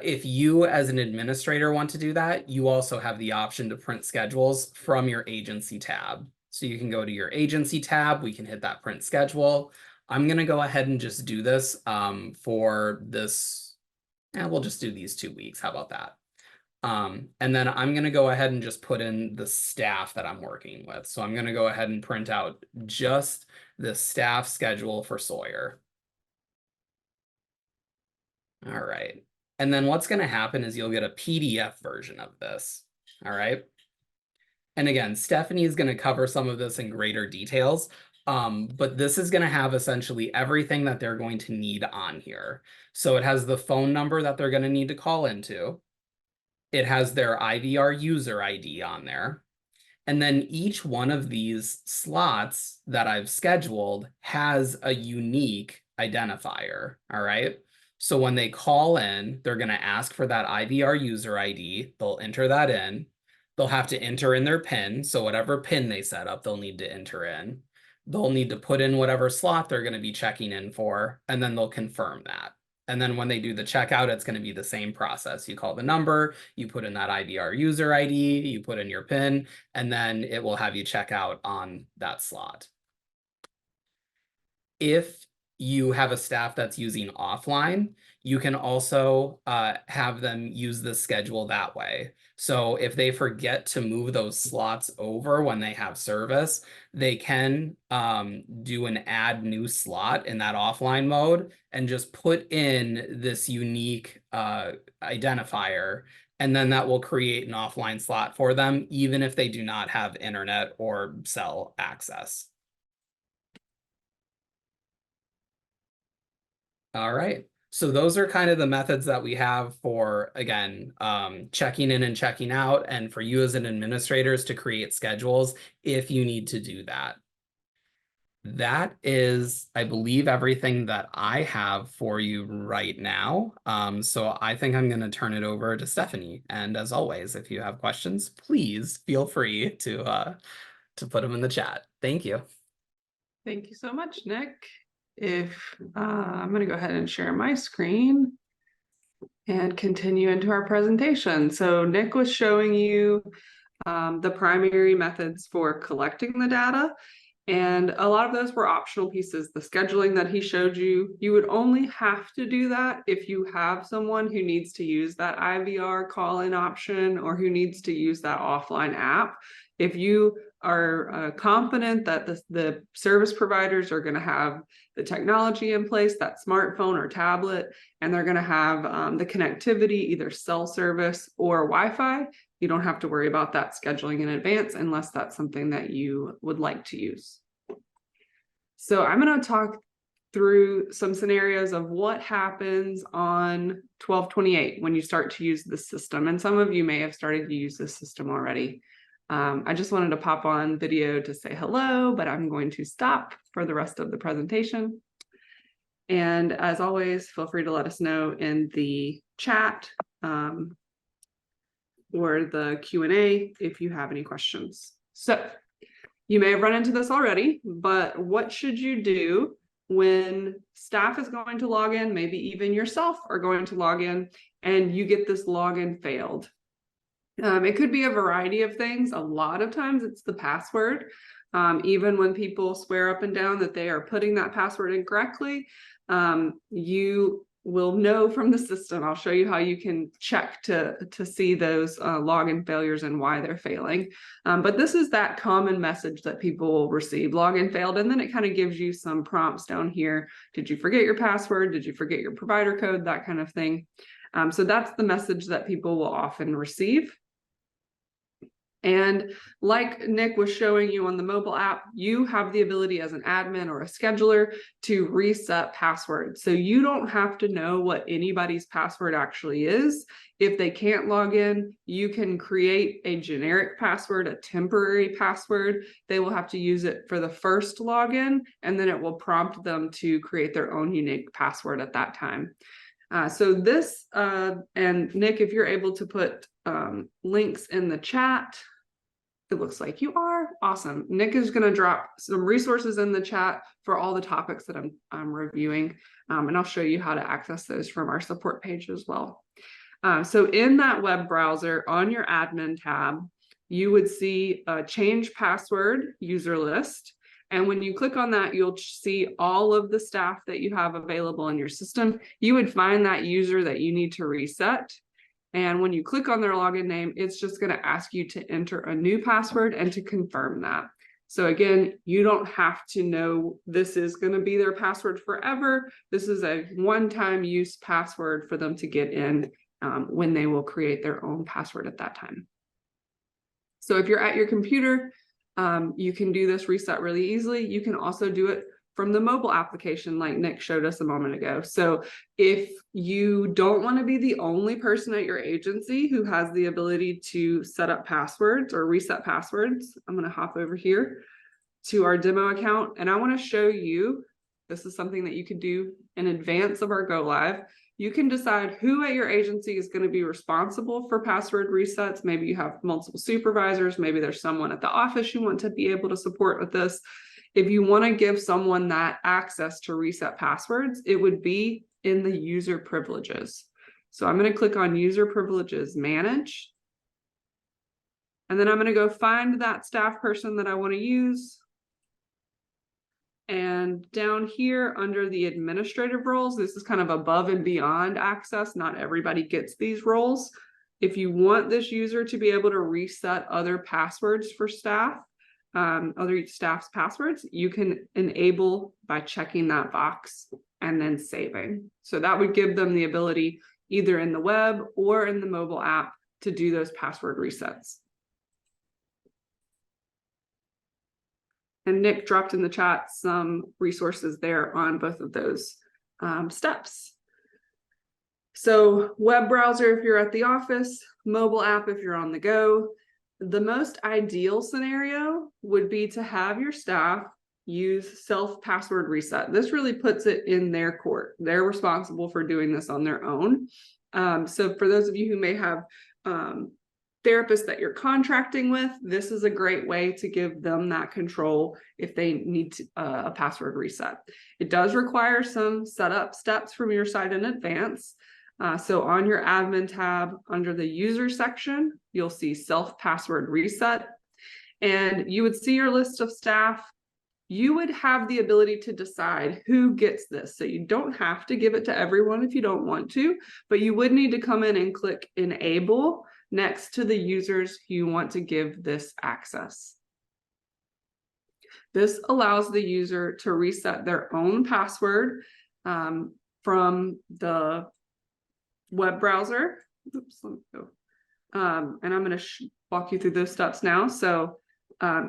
If you as an administrator want to do that, you also have the option to print schedules from your agency tab. So you can go to your agency tab, we can hit that print schedule. I'm going to go ahead and just do this for this, and we'll just do these 2 weeks. How about that? And then I'm going to go ahead and just put in the staff that I'm working with. So I'm going to go ahead and print out just the staff schedule for Sawyer. All right. And then what's going to happen is you'll get a PDF version of this. All right. And again, Stephanie is going to cover some of this in greater details. But this is going to have essentially everything that they're going to need on here. So it has the phone number that they're going to need to call into. It has their IVR user ID on there. And then each one of these slots that I've scheduled has a unique identifier. All right. So when they call in, they're going to ask for that IVR user ID. They'll enter that in. They'll have to enter in their PIN. So whatever PIN they set up, they'll need to enter in. They'll need to put in whatever slot they're going to be checking in for, and then they'll confirm that. And then when they do the checkout, it's going to be the same process. You call the number, you put in that IVR user ID, you put in your PIN, and then it will have you check out on that slot. If you have a staff that's using offline, you can also have them use the schedule that way. So if they forget to move those slots over when they have service, they can do an add new slot in that offline mode and just put in this unique identifier. And then that will create an offline slot for them, even if they do not have internet or cell access. All right. So those are kind of the methods that we have for, again, checking in and checking out, and for you as an administrators to create schedules if you need to do that. That is, I believe, everything that I have for you right now. So I think I'm going to turn it over to Stephanie. And as always, if you have questions, please feel free to put them in the chat. Thank you. Thank you so much, Nick. If I'm going to go ahead and share my screen and continue into our presentation. So Nick was showing you the primary methods for collecting the data, and a lot of those were optional pieces. The scheduling that he showed you, you would only have to do that if you have someone who needs to use that IVR call-in option or who needs to use that offline app. If you are confident that the service providers are going to have the technology in place, that smartphone or tablet, and they're going to have the connectivity, either cell service or Wi-Fi, you don't have to worry about that scheduling in advance unless that's something that you would like to use. So I'm going to talk through some scenarios of what happens on 12/28 when you start to use the system. And some of you may have started to use this system already. I just wanted to pop on video to say hello, but I'm going to stop for the rest of the presentation. And as always, feel free to let us know in the chat or the Q&A if you have any questions. So you may have run into this already, but what should you do when staff is going to log in, maybe even yourself are going to log in, and you get this login failed? It could be a variety of things. A lot of times it's the password. Even when people swear up and down that they are putting that password in correctly, you will know from the system. I'll show you how you can check to see those login failures and why they're failing. But this is that common message that people will receive: login failed, and then it kind of gives you some prompts down here. Did you forget your password? Did you forget your provider code? That kind of thing. So that's the message that people will often receive. And like Nick was showing you on the mobile app, you have the ability as an admin or a scheduler to reset passwords. So you don't have to know what anybody's password actually is. If they can't log in, you can create a generic password, a temporary password. They will have to use it for the first login, and then it will prompt them to create their own unique password at that time. So this, and Nick, if you're able to put links in the chat, it looks like you are. Awesome. Nick is going to drop some resources in the chat for all the topics that I'm reviewing, and I'll show you how to access those from our support page as well. So in that web browser on your admin tab, you would see a change password user list. And when you click on that, you'll see all of the staff that you have available in your system. You would find that user that you need to reset. And when you click on their login name, it's just going to ask you to enter a new password and to confirm that. So again, you don't have to know this is going to be their password forever. This is a one-time use password for them to get in when they will create their own password at that time. So if you're at your computer, you can do this reset really easily. You can also do it from the mobile application like Nick showed us a moment ago. So if you don't want to be the only person at your agency who has the ability to set up passwords or reset passwords, I'm going to hop over here to our demo account, and I want to show you, this is something that you could do in advance of our go live. You can decide who at your agency is going to be responsible for password resets. Maybe you have multiple supervisors. Maybe there's someone at the office you want to be able to support with this. If you want to give someone that access to reset passwords, it would be in the user privileges. So I'm going to click on user privileges, manage. And then I'm going to go find that staff person that I want to use. And down here under the administrative roles, this is kind of above and beyond access. Not everybody gets these roles. If you want this user to be able to reset other passwords for staff, other staff's passwords, you can enable by checking that box and then saving. So that would give them the ability either in the web or in the mobile app to do those password resets. And Nick dropped in the chat some resources there on both of those steps. So web browser if you're at the office, mobile app if you're on the go. The most ideal scenario would be to have your staff use self-password reset. This really puts it in their court. They're responsible for doing this on their own. So for those of you who may have therapists that you're contracting with, this is a great way to give them that control if they need a password reset. It does require some setup steps from your side in advance. So on your admin tab under the user section, you'll see self-password reset, and you would see your list of staff. You would have the ability to decide who gets this. So you don't have to give it to everyone if you don't want to, but you would need to come in and click enable next to the users who you want to give this access. This allows the user to reset their own password from the web browser. Oops, let me go. And I'm going to walk you through those steps now. So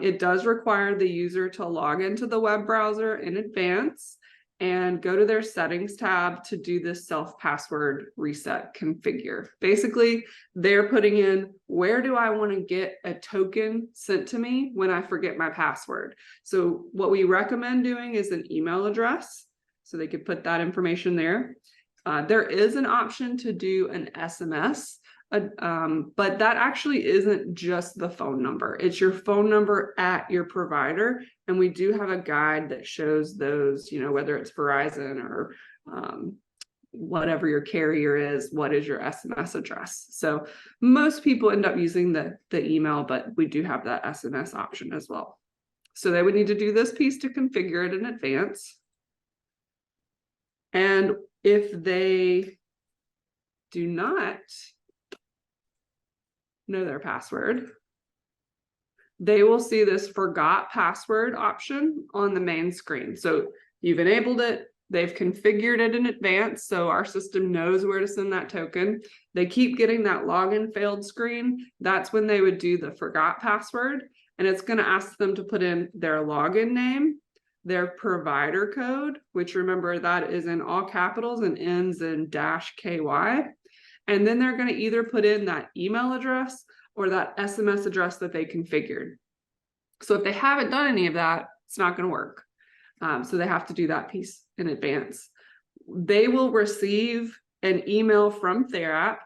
it does require the user to log into the web browser in advance and go to their settings tab to do this self-password reset configure. Basically, they're putting in, where do I want to get a token sent to me when I forget my password? So what we recommend doing is an email address. So they could put that information there. There is an option to do an SMS, but that actually isn't just the phone number. It's your phone number at your provider. And we do have a guide that shows those, whether it's Verizon or whatever your carrier is, what is your SMS address? So most people end up using the email, but we do have that SMS option as well. So they would need to do this piece to configure it in advance. And if they do not know their password, they will see this forgot password option on the main screen. So you've enabled it, they've configured it in advance, so our system knows where to send that token. They keep getting that login failed screen. That's when they would do the forgot password, and it's going to ask them to put in their login name, their provider code, which remember that is in all capitals and ends in -KY. And then they're going to either put in that email address or that SMS address that they configured. So if they haven't done any of that, it's not going to work. So they have to do that piece in advance. They will receive an email from TheraP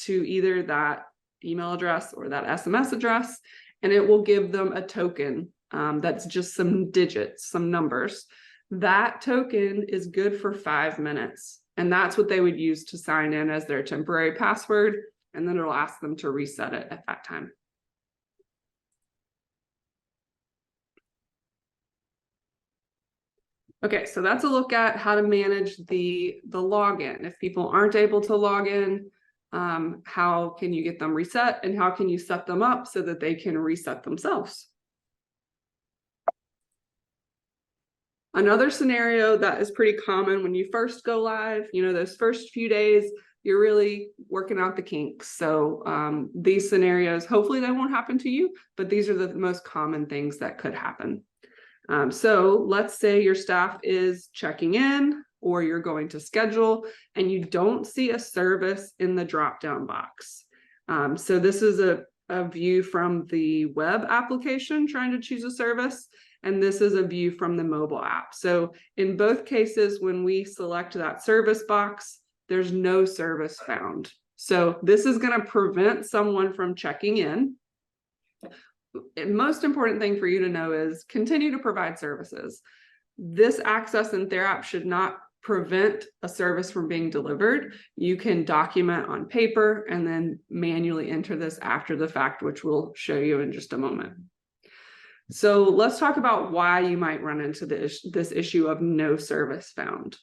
to either that email address or that SMS address, and it will give them a token that's just some digits, some numbers. That token is good for 5 minutes. And that's what they would use to sign in as their temporary password. And then it'll ask them to reset it at that time. Okay, so that's a look at how to manage the login. If people aren't able to log in, how can you get them reset, and how can you set them up so that they can reset themselves? Another scenario that is pretty common when you first go live, those first few days, you're really working out the kinks. So these scenarios, hopefully they won't happen to you, but these are the most common things that could happen. So let's say your staff is checking in or you're going to schedule and you don't see a service in the drop-down box. So this is a view from the web application trying to choose a service. And this is a view from the mobile app. So in both cases, when we select that service box, there's no service found. So this is going to prevent someone from checking in. The most important thing for you to know is continue to provide services. This access in TheraP should not prevent a service from being delivered, you can document on paper and then manually enter this after the fact, which we'll show you in just a moment. So let's talk about why you might run into this issue of no service found.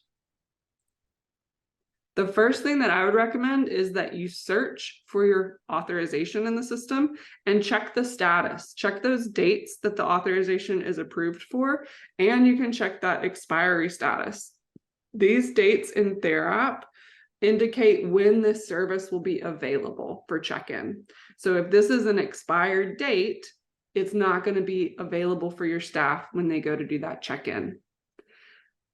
The first thing that I would recommend is that you search for your authorization in the system and check the status. Check those dates that the authorization is approved for, and you can check that expiry status. These dates in TheraP indicate when this service will be available for check-in. So if this is an expired date, it's not going to be available for your staff when they go to do that check-in.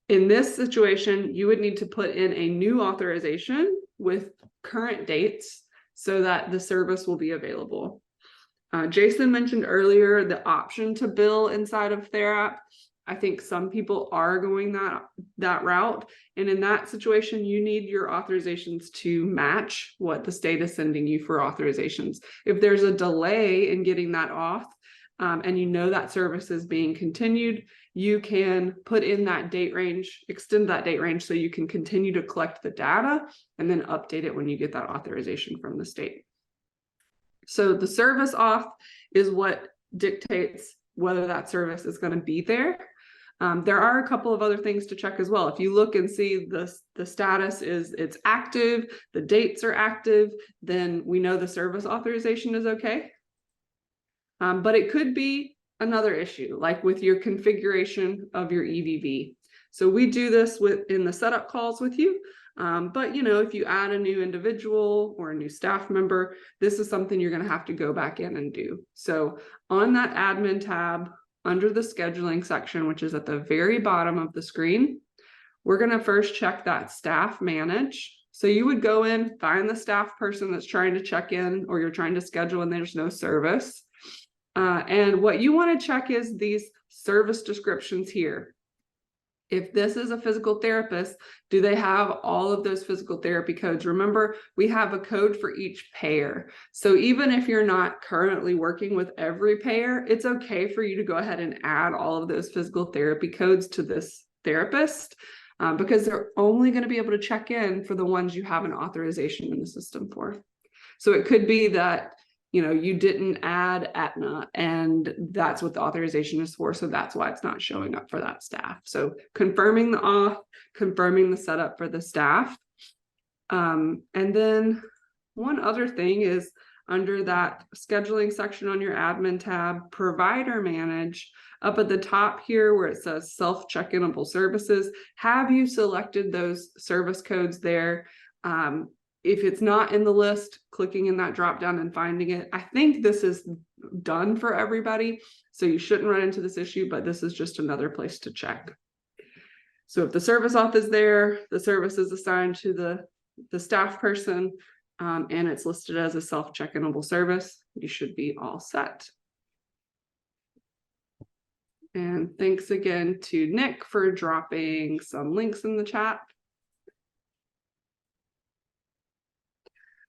In this situation, you would need to put in a new authorization with current dates so that the service will be available. Jason mentioned earlier the option to bill inside of TheraP. I think some people are going that route. And in that situation, you need your authorizations to match what the state is sending you for authorizations. If there's a delay in getting that off, and you know that service is being continued, you can put in that date range, extend that date range so you can continue to collect the data and then update it when you get that authorization from the state. So the service auth is what dictates whether that service is going to be there. There are a couple of other things to check as well. If you look and see the status is it's active, the dates are active, then we know the service authorization is okay. But it could be another issue, like with your configuration of your EVV. So we do this in the setup calls with you. But if you add a new individual or a new staff member, this is something you're going to have to go back in and do. So on that admin tab under the scheduling section, which is at the very bottom of the screen, we're going to first check that staff manage. So you would go in, find the staff person that's trying to check in, or you're trying to schedule and there's no service. And what you want to check is these service descriptions here. If this is a physical therapist, do they have all of those physical therapy codes? Remember, we have a code for each payer. So even if you're not currently working with every payer, it's okay for you to go ahead and add all of those physical therapy codes to this therapist, because they're only going to be able to check in for the ones you have an authorization in the system for. So it could be that you didn't add Aetna, and that's what the authorization is for. So that's why it's not showing up for that staff. So confirming the auth, confirming the setup for the staff. And then one other thing is under that scheduling section on your admin tab, provider manage, up at the top here where it says self-check-inable services, have you selected those service codes there? If it's not in the list, clicking in that drop down and finding it. I think this is done for everybody, so you shouldn't run into this issue, but this is just another place to check. So if the service auth is there, the service is assigned to the staff person, and it's listed as a self-check-inable service, you should be all set. And thanks again to Nick for dropping some links in the chat.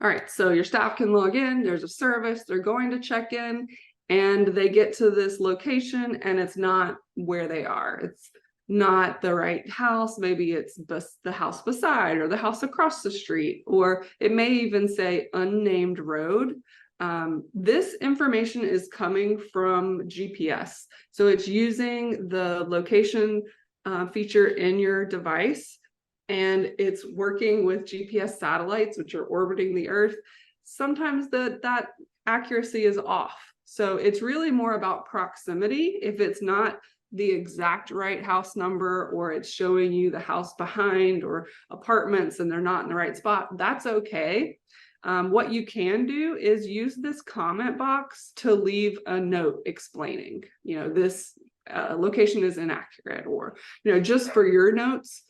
All right, so your staff can log in, there's a service, they're going to check in, and they get to this location and it's not where they are. It's not the right house. Maybe it's the house beside or the house across the street, or it may even say unnamed road. This information is coming from GPS. So it's using the location feature in your device, and it's working with GPS satellites, which are orbiting the Earth. Sometimes that accuracy is off. So it's really more about proximity. If it's not the exact right house number, or it's showing you the house behind or apartments and they're not in the right spot, that's okay. What you can do is use this comment box to leave a note explaining, this location is inaccurate, or, just for your notes.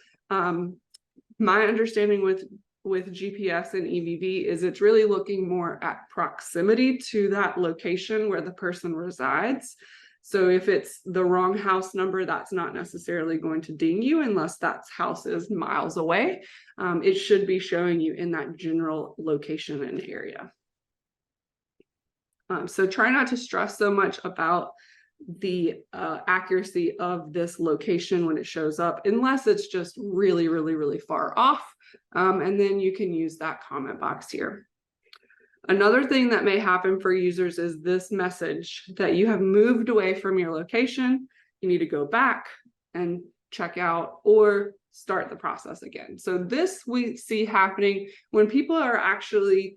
My understanding with GPS and EVV is it's really looking more at proximity to that location where the person resides. So if it's the wrong house number, that's not necessarily going to ding you unless that house is miles away. It should be showing you in that general location and area. So try not to stress so much about the accuracy of this location when it shows up, unless it's just really, really, really far off. And then you can use that comment box here. Another thing that may happen for users is this message that you have moved away from your location. You need to go back and check out or start the process again. So this we see happening when people are actually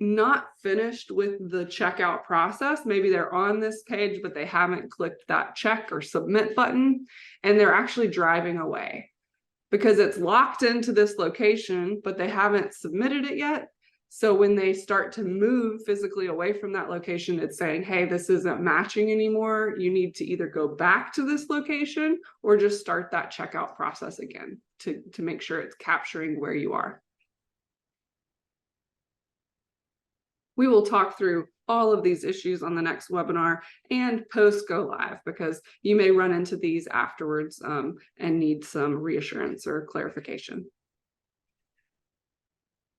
not finished with the checkout process. Maybe they're on this page, but they haven't clicked that check or submit button, and they're actually driving away because it's locked into this location, but they haven't submitted it yet. So when they start to move physically away from that location, it's saying, hey, this isn't matching anymore. You need to either go back to this location or just start that checkout process again to make sure it's capturing where you are. We will talk through all of these issues on the next webinar and post go live, because you may run into these afterwards and need some reassurance or clarification.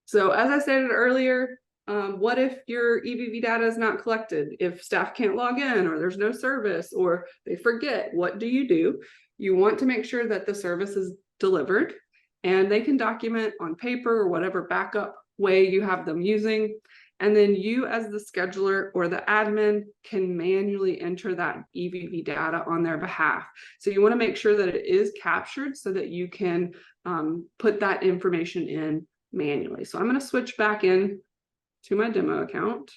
So as I stated earlier, what if your EVV data is not collected? If staff can't log in, or there's no service, or they forget, what do? You want to make sure that the service is delivered, and they can document on paper or whatever backup way you have them using. And then you as the scheduler or the admin can manually enter that EVV data on their behalf. So you want to make sure that it is captured so that you can put that information in manually. So I'm going to switch back in to my demo account.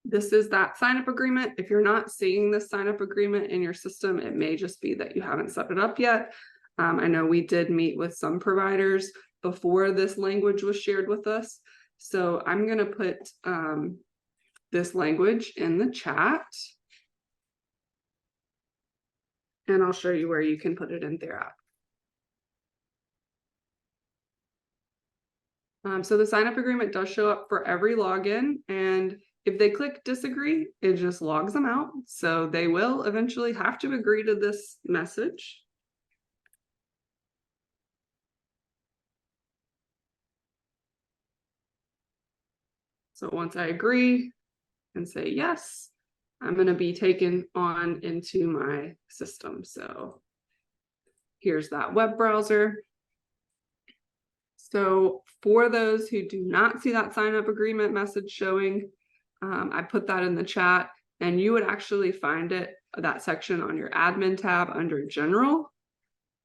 This is that sign-up agreement. If you're not seeing this sign-up agreement in your system, it may just be that you haven't set it up yet. I know we did meet with some providers before this language was shared with us. So I'm going to put this language in the chat. And I'll show you where you can put it in their app. So the sign-up agreement does show up for every login, and if they click disagree, it just logs them out. So they will eventually have to agree to this message. So once I agree and say yes, I'm going to be taken on into my system. So here's that web browser. So for those who do not see that sign-up agreement message showing, I put that in the chat, and you would actually find it, that section, on your admin tab under general.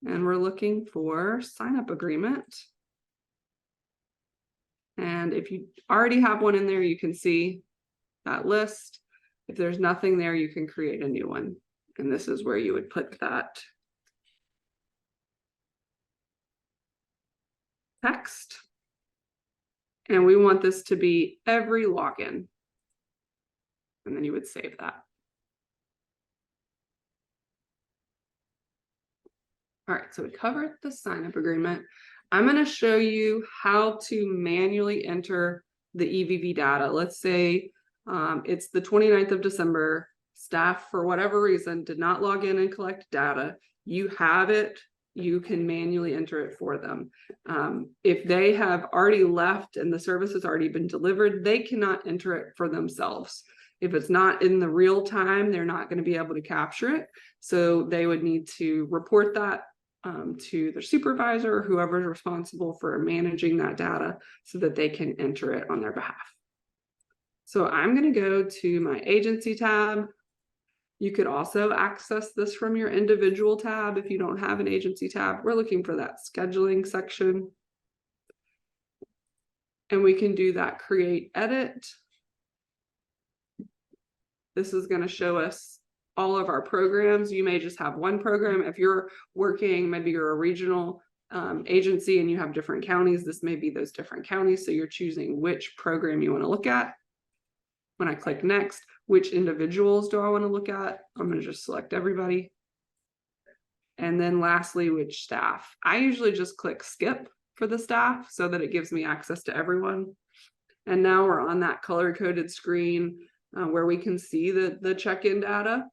And we're looking for sign-up agreement. And if you already have one in there, you can see that list. If there's nothing there, you can create a new one. And this is where you would put that text. And we want this to be every login. And then you would save that. All right, so we covered the sign-up agreement. I'm going to show you how to manually enter the EVV data. Let's say it's the 29th of December. Staff, for whatever reason, did not log in and collect data. You have it. You can manually enter it for them. If they have already left and the service has already been delivered, they cannot enter it for themselves. If it's not in the real time, they're not going to be able to capture it. So they would need to report that to their supervisor or whoever is responsible for managing that data so that they can enter it on their behalf. So I'm going to go to my agency tab. You could also access this from your individual tab if you don't have an agency tab. We're looking for that scheduling section. And we can do that create edit. This is going to show us all of our programs. You may just have one program. If you're working, maybe you're a regional agency and you have different counties, this may be those different counties. So you're choosing which program you want to look at. When I click next, which individuals do I want to look at? I'm going to just select everybody. And then lastly, which staff. I usually just click skip for the staff so that it gives me access to everyone. And now we're on that color-coded screen where we can see the check-in data.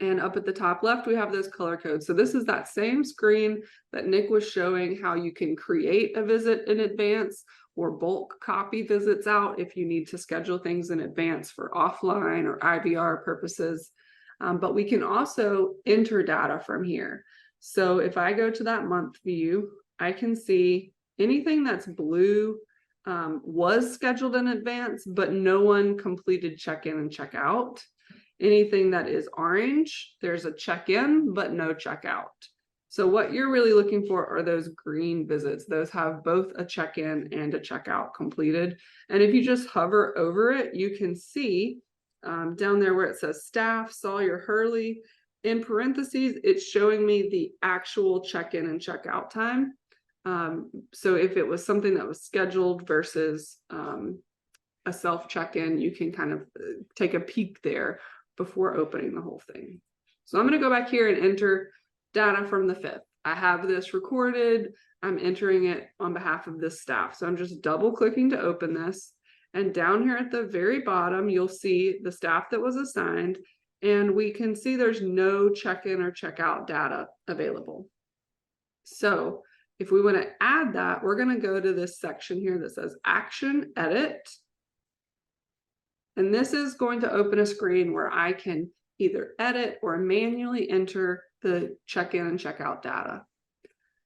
And up at the top left, we have those color codes. So this is that same screen that Nick was showing how you can create a visit in advance or bulk copy visits out if you need to schedule things in advance for offline or IVR purposes. But we can also enter data from here. So if I go to that month view, I can see anything that's blue was scheduled in advance, but no one completed check-in and check-out. Anything that is orange, there's a check-in, but no check-out. So what you're really looking for are those green visits. Those have both a check-in and a check-out completed. And if you just hover over it, you can see down there where it says staff, Sawyer Hurley, in parentheses, it's showing me the actual check-in and check-out time. So if it was something that was scheduled versus a self check-in, you can kind of take a peek there before opening the whole thing. So I'm going to go back here and enter data from the 5th. I have this recorded. I'm entering it on behalf of this staff. So I'm just double clicking to open this. And down here at the very bottom, you'll see the staff that was assigned. And we can see there's no check-in or check-out data available. So if we want to add that, we're going to go to this section here that says Action Edit. And this is going to open a screen where I can either edit or manually enter the check-in and check-out data.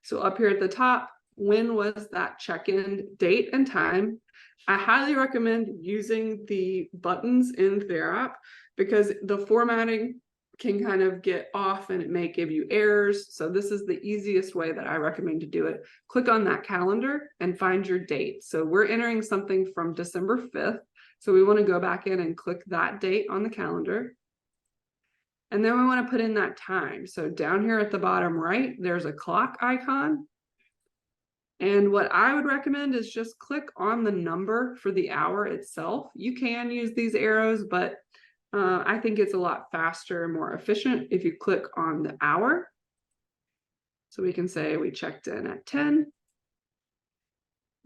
So up here at the top, when was that check-in date and time? I highly recommend using the buttons in TheraP because the formatting can kind of get off and it may give you errors. So this is the easiest way that I recommend to do it. Click on that calendar and find your date. So we're entering something from December 5th. So we want to go back in and click that date on the calendar. And then we want to put in that time. So down here at the bottom right, there's a clock icon. And what I would recommend is just click on the number for the hour itself. You can use these arrows, but I think it's a lot faster and more efficient if you click on the hour. So we can say we checked in at 10.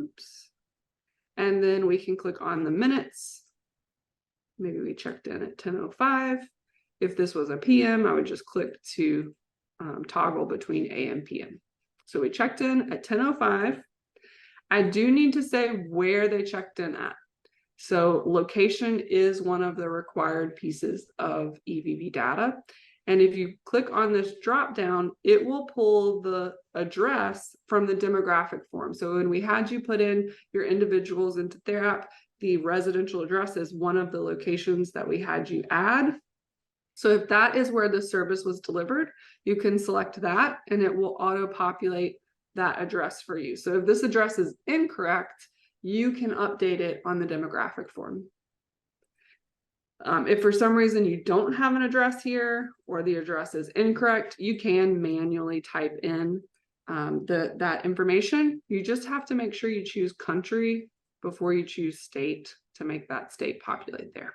Oops. And then we can click on the minutes. Maybe we checked in at 10:05. If this was a PM, I would just click to toggle between AM and PM. So we checked in at 10:05. I do need to say where they checked in at. So location is one of the required pieces of EVV data. And if you click on this drop down, it will pull the address from the demographic form. So when we had you put in your individuals into TheraP, the residential address is one of the locations that we had you add. So if that is where the service was delivered, you can select that and it will auto-populate that address for you. So if this address is incorrect, you can update it on the demographic form. If for some reason you don't have an address here or the address is incorrect, you can manually type in that information. You just have to make sure you choose country before you choose state to make that state populate there.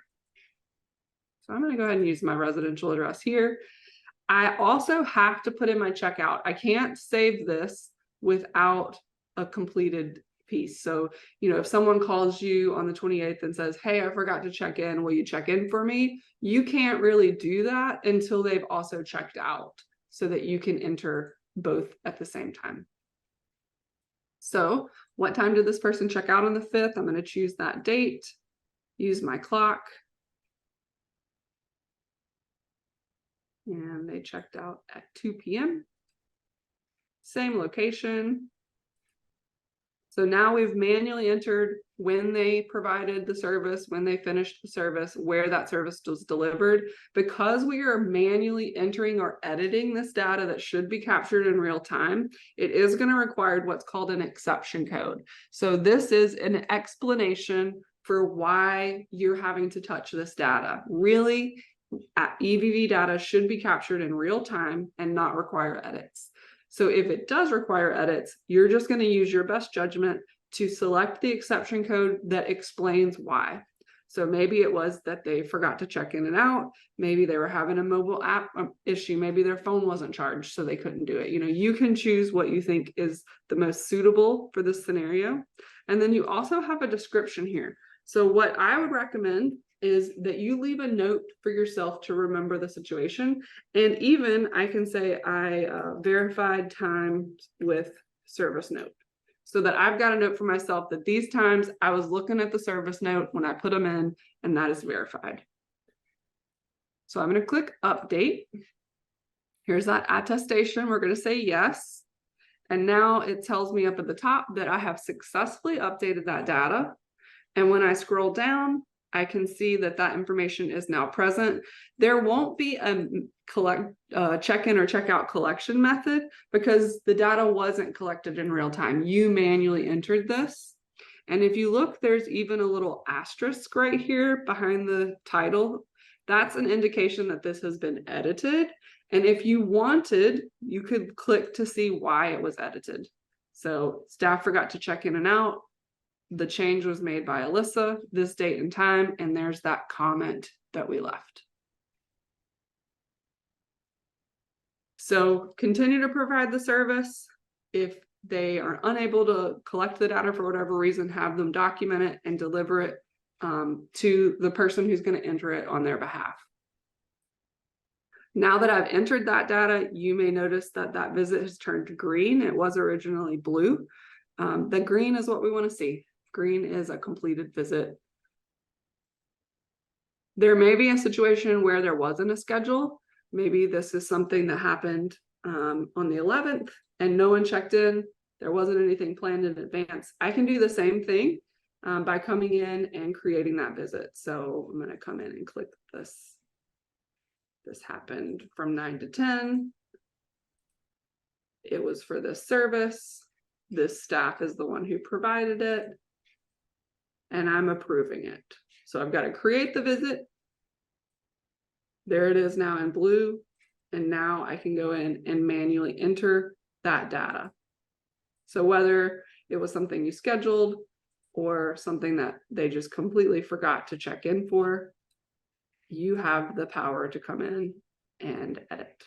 So I'm going to go ahead and use my residential address here. I also have to put in my checkout. I can't save this without a completed piece. So, if someone calls you on the 28th and says, hey, I forgot to check in, will you check in for me? You can't really do that until they've also checked out so that you can enter both at the same time. So what time did this person check out on the 5th? I'm going to choose that date, use my clock. And they checked out at 2 p.m. Same location. So now we've manually entered when they provided the service, when they finished the service, where that service was delivered. Because we are manually entering or editing this data that should be captured in real time, it is going to require what's called an exception code. So this is an explanation for why you're having to touch this data. Really, EVV data should be captured in real time and not require edits. So if it does require edits, you're just going to use your best judgment to select the exception code that explains why. So maybe it was that they forgot to check in and out. Maybe they were having a mobile app issue. Maybe their phone wasn't charged, so they couldn't do it. You can choose what you think is the most suitable for this scenario. And then you also have a description here. So what I would recommend is that you leave a note for yourself to remember the situation. And even I can say I verified times with service note, so that I've got a note for myself that these times I was looking at the service note when I put them in, and that is verified. So I'm going to click update. Here's that attestation. We're going to say yes. And now it tells me up at the top that I have successfully updated that data. And when I scroll down, I can see that that information is now present. There won't be a check-in or check-out collection method because the data wasn't collected in real time. You manually entered this. And if you look, there's even a little asterisk right here behind the title. That's an indication that this has been edited. And if you wanted, you could click to see why it was edited. So staff forgot to check in and out. The change was made by Alyssa, this date and time, and there's that comment that we left. So continue to provide the service. If they are unable to collect the data for whatever reason, have them document it and deliver it to the person who's going to enter it on their behalf. Now that I've entered that data, you may notice that that visit has turned green. It was originally blue. The green is what we want to see. Green is a completed visit. There may be a situation where there wasn't a schedule. Maybe this is something that happened on the 11th and no one checked in. There wasn't anything planned in advance. I can do the same thing by coming in and creating that visit. So I'm going to come in and click this. This happened from 9 to 10. It was for this service. This staff is the one who provided it. And I'm approving it. So I've got to create the visit. There it is now in blue. And now I can go in and manually enter that data. So whether it was something you scheduled or something that they just completely forgot to check in for, you have the power to come in and edit.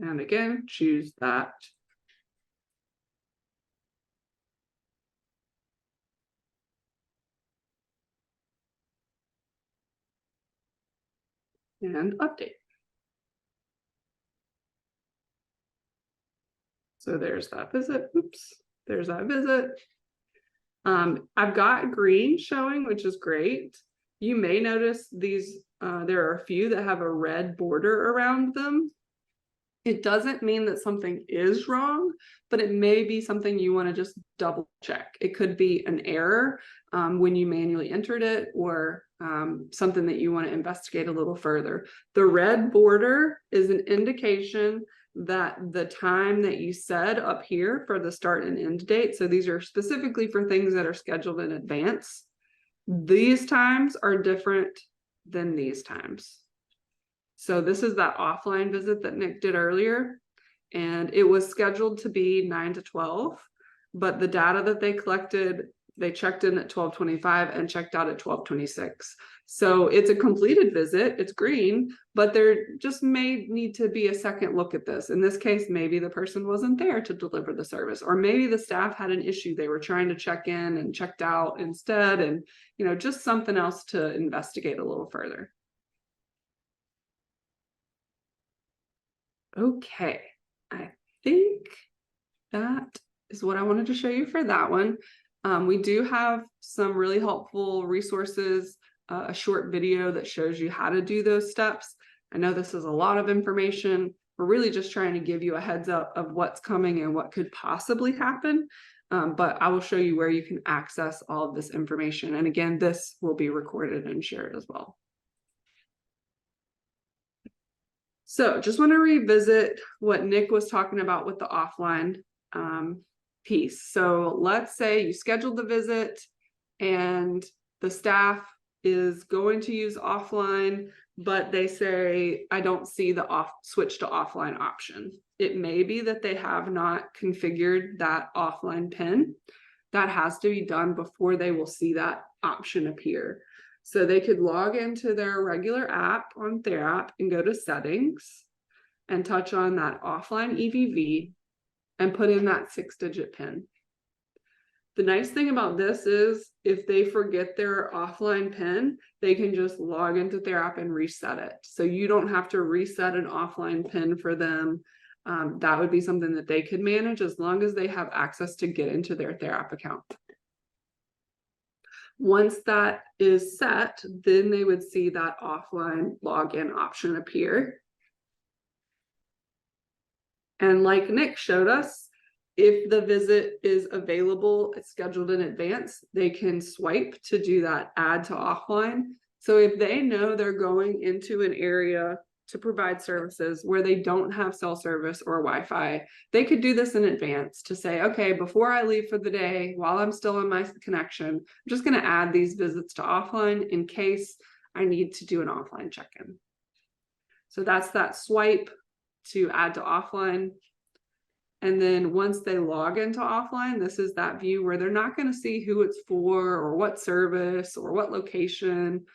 And again, choose that. And update. So there's that visit. Oops, there's that visit. I've got green showing, which is great. You may notice these, there are a few that have a red border around them. It doesn't mean that something is wrong, but it may be something you want to just double check. It could be an error when you manually entered it, or something that you want to investigate a little further. The red border is an indication that the time that you said up here for the start and end date, so these are specifically for things that are scheduled in advance, these times are different than these times. So this is that offline visit that Nick did earlier, and it was scheduled to be 9 to 12, but the data that they collected, they checked in at 12:25 and checked out at 12:26. So it's a completed visit, it's green, but there just may need to be a second look at this. In this case, maybe the person wasn't there to deliver the service, or maybe the staff had an issue. They were trying to check in and checked out instead, and just something else to investigate a little further. Okay, I think that is what I wanted to show you for that one. We do have some really helpful resources, a short video that shows you how to do those steps. I know this is a lot of information. We're really just trying to give you a heads up of what's coming and what could possibly happen. But I will show you where you can access all of this information. And again, this will be recorded and shared as well. So just want to revisit what Nick was talking about with the offline piece. So let's say you scheduled the visit and the staff is going to use offline, but they say, I don't see the switch to offline option. It may be that they have not configured that offline PIN. That has to be done before they will see that option appear. So they could log into their regular app on their app and go to settings and touch on that offline EVV and put in that 6-digit PIN. The nice thing about this is if they forget their offline PIN, they can just log into their app and reset it. So you don't have to reset an offline PIN for them. That would be something that they could manage as long as they have access to get into their TheraP account. Once that is set, then they would see that offline login option appear. And like Nick showed us, if the visit is available, it's scheduled in advance, they can swipe to do that add to offline. So if they know they're going into an area to provide services where they don't have cell service or Wi-Fi, they could do this in advance to say, okay, before I leave for the day, while I'm still on my connection, I'm just going to add these visits to offline in case I need to do an offline check-in. So that's that swipe to add to offline. And then once they log into offline, this is that view where they're not going to see who it's for or what service or what location.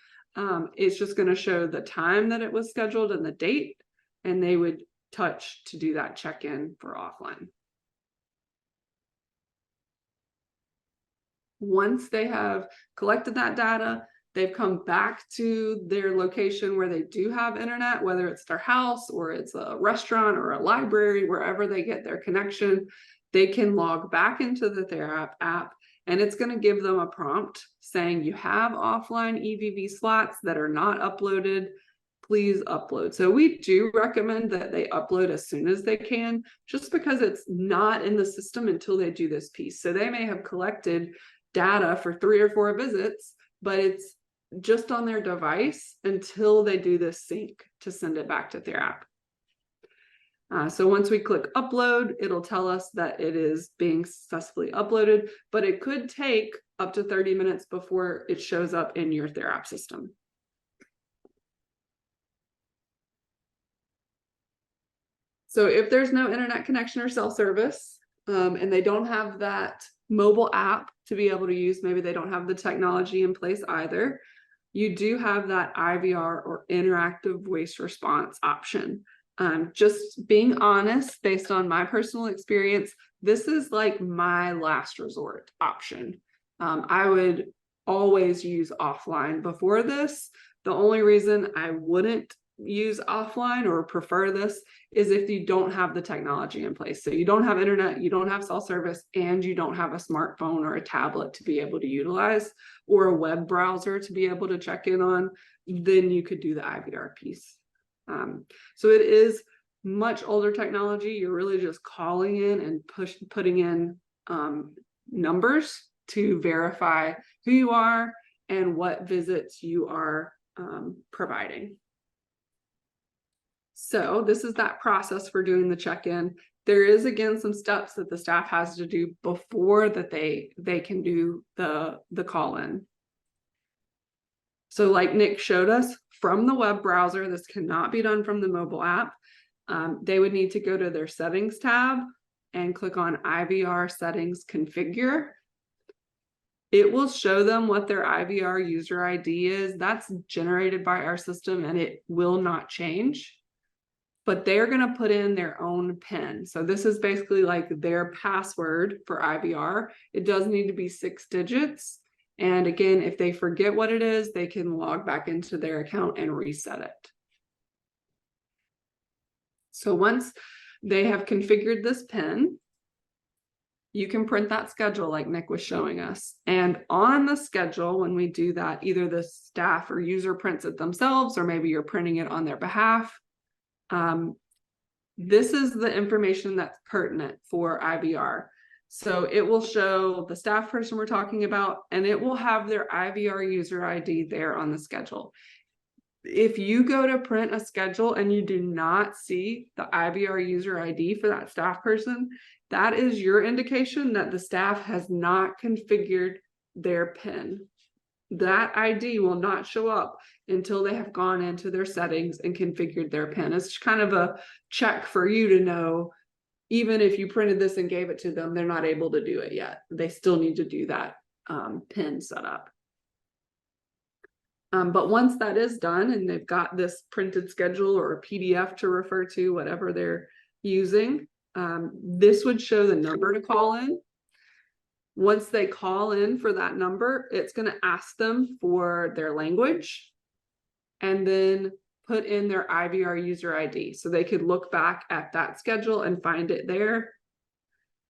It's just going to show the time that it was scheduled and the date, and they would touch to do that check-in for offline. Once they have collected that data, they've come back to their location where they do have internet, whether it's their house or it's a restaurant or a library, wherever they get their connection, they can log back into the TheraP app, and it's going to give them a prompt saying you have offline EVV slots that are not uploaded. Please upload. So we do recommend that they upload as soon as they can, just because it's not in the system until they do this piece. So they may have collected data for 3 or 4 visits, but it's just on their device until they do this sync to send it back to TheraP. So once we click upload, it'll tell us that it is being successfully uploaded, but it could take up to 30 minutes before it shows up in your TheraP system. So if there's no internet connection or cell service, and they don't have that mobile app to be able to use, maybe they don't have the technology in place either, you do have that IVR or interactive voice response option. Just being honest, based on my personal experience, this is like my last resort option. I would always use offline before this. The only reason I wouldn't use offline or prefer this is if you don't have the technology in place. So you don't have internet, you don't have cell service, and you don't have a smartphone or a tablet to be able to utilize, or a web browser to be able to check in on, then you could do the IVR piece. So it is much older technology. You're really just calling in and putting in numbers to verify who you are and what visits you are providing. So this is that process for doing the check-in. There is, again, some steps that the staff has to do before that they can do the call-in. So like Nick showed us, from the web browser, this cannot be done from the mobile app. They would need to go to their settings tab and click on IVR settings configure. It will show them what their IVR user ID is. That's generated by our system and it will not change. But they're going to put in their own PIN. So this is basically like their password for IVR. It does need to be 6 digits. And again, if they forget what it is, they can log back into their account and reset it. So once they have configured this PIN, you can print that schedule like Nick was showing us. And on the schedule, when we do that, either the staff or user prints it themselves, or maybe you're printing it on their behalf. This is the information that's pertinent for IVR. So it will show the staff person we're talking about, and it will have their IVR user ID there on the schedule. If you go to print a schedule and you do not see the IVR user ID for that staff person, that is your indication that the staff has not configured their PIN. That ID will not show up until they have gone into their settings and configured their PIN. It's kind of a check for you to know, even if you printed this and gave it to them, they're not able to do it yet. They still need to do that PIN setup. But once that is done and they've got this printed schedule or a PDF to refer to, whatever they're using, This would show the number to call in. Once they call in for that number, it's going to ask them for their language and then put in their IVR user ID. So they could look back at that schedule and find it there.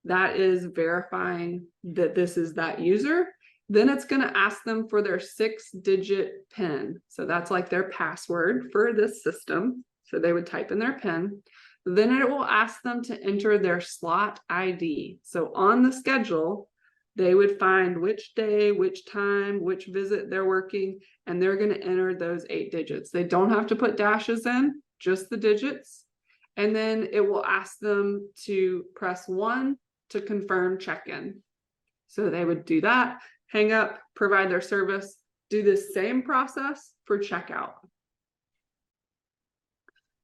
That is verifying that this is that user. Then it's going to ask them for their 6-digit PIN. So that's like their password for this system. So they would type in their PIN. Then it will ask them to enter their slot ID. So on the schedule, they would find which day, which time, which visit they're working, and they're going to enter those 8 digits. They don't have to put dashes in, just the digits. And then it will ask them to press 1 to confirm check-in. So they would do that, hang up, provide their service, do the same process for checkout.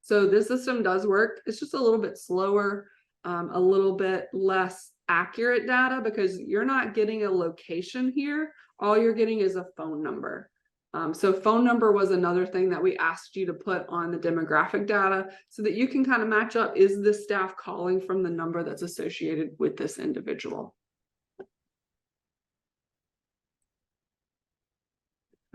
So this system does work. It's just a little bit slower, a little bit less accurate data because you're not getting a location here. All you're getting is a phone number. So phone number was another thing that we asked you to put on the demographic data so that you can kind of match up, is this staff calling from the number that's associated with this individual?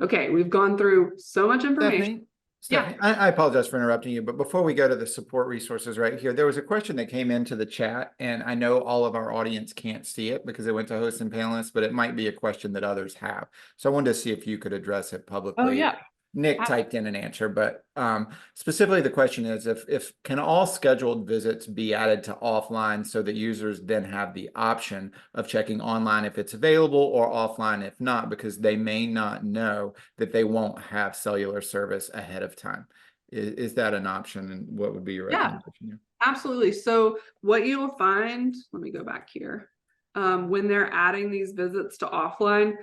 Okay, we've gone through so much information. Stephanie, I apologize for interrupting you, but before we go to the support resources right here, there was a question that came into the chat, and I know all of our audience can't see it because it went to hosts and panelists, but it might be a question that others have. So I wanted to see if you could address it publicly. Oh, yeah. Nick typed in an answer, but specifically the question is if can all scheduled visits be added to offline so that users then have the option of checking online if it's available or offline if not, because they may not know that they won't have cellular service ahead of time. Is that an option, and what would be your recommendation? Yeah, absolutely. So what you will find, let me go back here, when they're adding these visits to offline,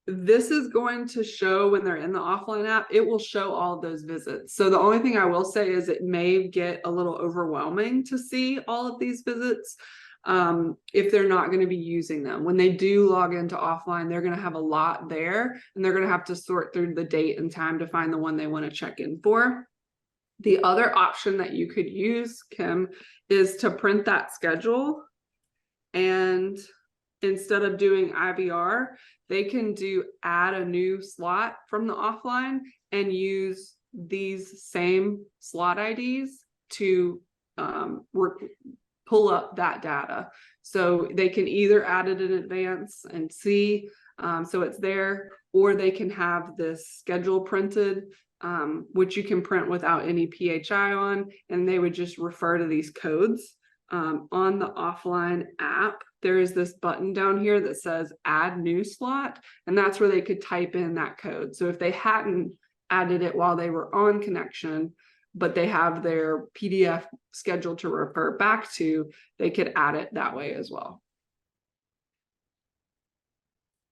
this is going to show when they're in the offline app, it will show all of those visits. So the only thing I will say is it may get a little overwhelming to see all of these visits if they're not going to be using them. When they do log into offline, they're going to have a lot there, and they're going to have to sort through the date and time to find the one they want to check in for. The other option that you could use, Kim, is to print that schedule, and instead of doing IVR, they can do add a new slot from the offline and use these same slot IDs to pull up that data. So they can either add it in advance and see, so it's there, or they can have this schedule printed, which you can print without any PHI on, and they would just refer to these codes. On the offline app, there is this button down here that says add new slot, and that's where they could type in that code. So if they hadn't added it while they were on connection, but they have their PDF scheduled to refer back to, they could add it that way as well.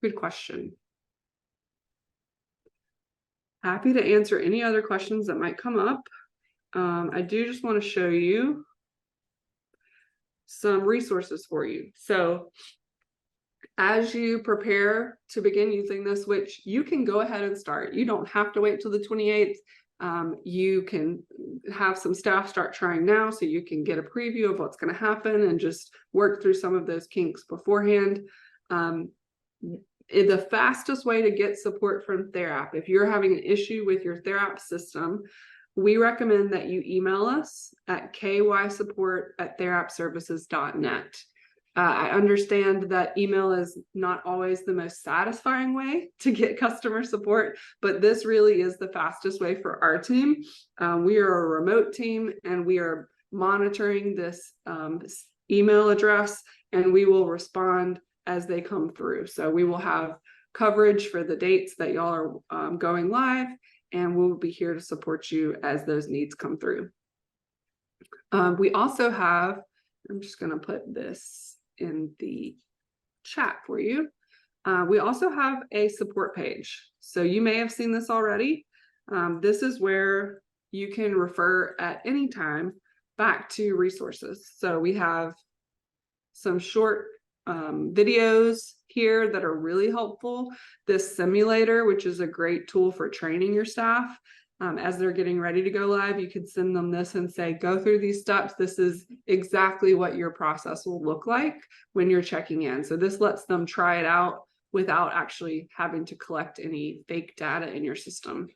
Good question. Happy to answer any other questions that might come up. I do just want to show you some resources for you. So as you prepare to begin using this, which you can go ahead and start, you don't have to wait till the 28th. You can have some staff start trying now so you can get a preview of what's going to happen and just work through some of those kinks beforehand. The fastest way to get support from TheraP, if you're having an issue with your TheraP system, we recommend that you email us at kysupport@therapservices.net. I understand that email is not always the most satisfying way to get customer support, but this really is the fastest way for our team. We are a remote team, and we are monitoring this email address, and we will respond as they come through. So we will have coverage for the dates that y'all are going live, and we'll be here to support you as those needs come through. We also have, I'm just going to put this in the chat for you. We also have a support page. So you may have seen this already. This is where you can refer at any time back to resources. So we have some short videos here that are really helpful. This simulator, which is a great tool for training your staff, as they're getting ready to go live, you could send them this and say, go through these steps. This is exactly what your process will look like when you're checking in. So this lets them try it out without actually having to collect any fake data in your system.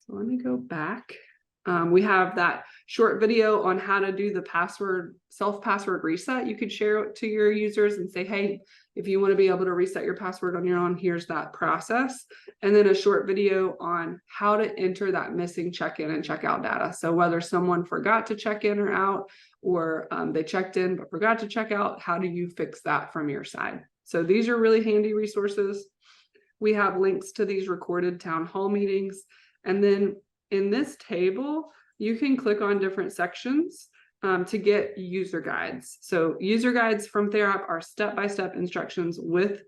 So let me go back. We have that short video on how to do the self-password reset. You could share it to your users and say, hey, if you want to be able to reset your password on your own, here's that process. And then a short video on how to enter that missing check-in and check-out data. So whether someone forgot to check in or out, or they checked in but forgot to check out, how do you fix that from your side? So these are really handy resources. We have links to these recorded town hall meetings. And then in this table, you can click on different sections to get user guides. So user guides from TheraP are step-by-step instructions with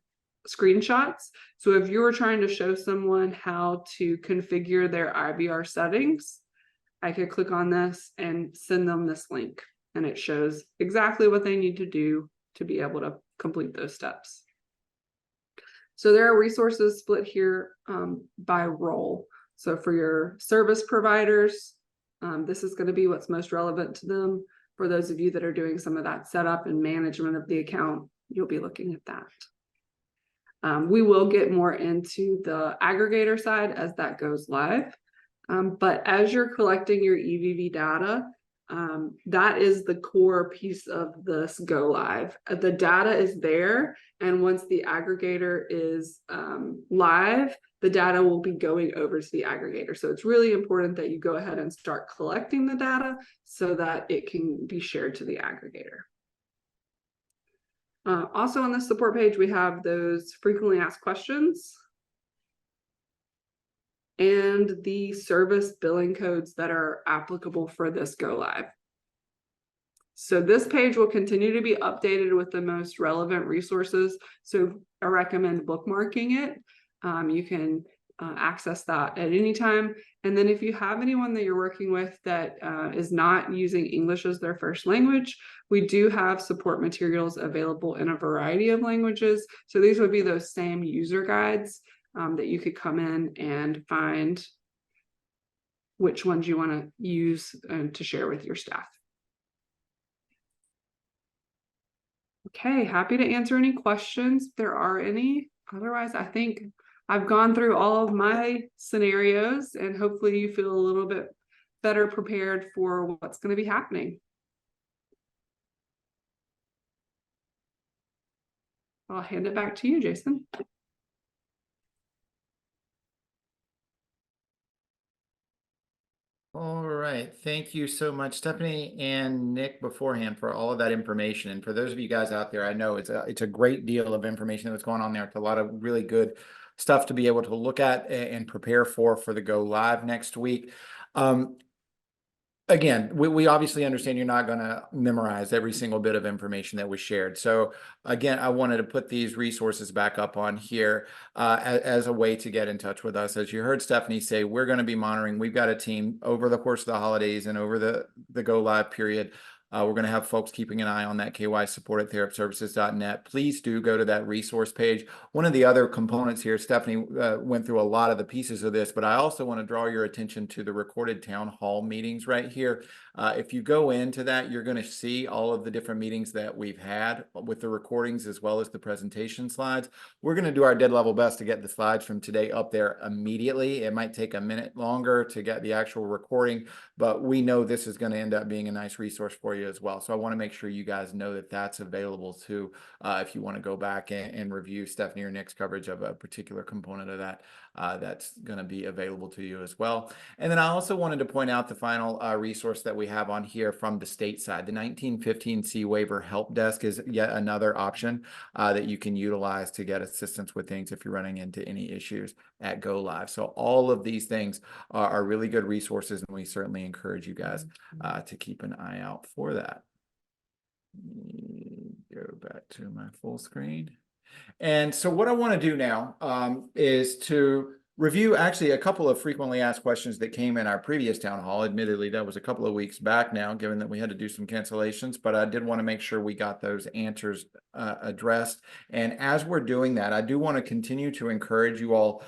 screenshots. So if you were trying to show someone how to configure their IVR settings, I could click on this and send them this link. And it shows exactly what they need to do to be able to complete those steps. So there are resources split here by role. So for your service providers, this is going to be what's most relevant to them. For those of you that are doing some of that setup and management of the account, you'll be looking at that. We will get more into the aggregator side as that goes live. But as you're collecting your EVV data, that is the core piece of this go live. The data is there, and once the aggregator is live, the data will be going over to the aggregator. So it's really important that you go ahead and start collecting the data so that it can be shared to the aggregator. Also on the support page, we have those frequently asked questions and the service billing codes that are applicable for this go live. So this page will continue to be updated with the most relevant resources. So I recommend bookmarking it. You can access that at any time. And then if you have anyone that you're working with that is not using English as their first language, we do have support materials available in a variety of languages. So these would be those same user guides that you could come in and find which ones you want to use to share with your staff. Okay, happy to answer any questions if there are any. Otherwise, I think I've gone through all of my scenarios, and hopefully you feel a little bit better prepared for what's going to be happening. I'll hand it back to you, Jason. All right. Thank you so much, Stephanie and Nick, beforehand for all of that information. And for those of you guys out there, I know it's a great deal of information that's going on there. It's a lot of really good stuff to be able to look at and prepare for the go live next week. Again, we obviously understand you're not going to memorize every single bit of information that was shared. So again, I wanted to put these resources back up on here as a way to get in touch with us. As you heard Stephanie say, we're going to be monitoring. We've got a team over the course of the holidays and over the go live period. We're going to have folks keeping an eye on that KY support at therapservices.net. Please do go to that resource page. One of the other components here, Stephanie went through a lot of the pieces of this, but I also want to draw your attention to the recorded town hall meetings right here. If you go into that, you're going to see all of the different meetings that we've had with the recordings as well as the presentation slides. We're going to do our dead level best to get the slides from today up there immediately. It might take a minute longer to get the actual recording, but we know this is going to end up being a nice resource for you as well. So I want to make sure you guys know that that's available too. If you want to go back and review Stephanie or Nick's coverage of a particular component of that, that's going to be available to you as well. And then I also wanted to point out the final resource that we have on here from the state side. The 1915C waiver help desk is yet another option that you can utilize to get assistance with things if you're running into any issues at Go Live. So all of these things are really good resources, and we certainly encourage you guys to keep an eye out for that. Go back to my full screen. And so what I want to do now is to review actually a couple of frequently asked questions that came in our previous town hall. Admittedly, that was a couple of weeks back now, given that we had to do some cancellations, but I did want to make sure we got those answers addressed. And as we're doing that, I do want to continue to encourage you all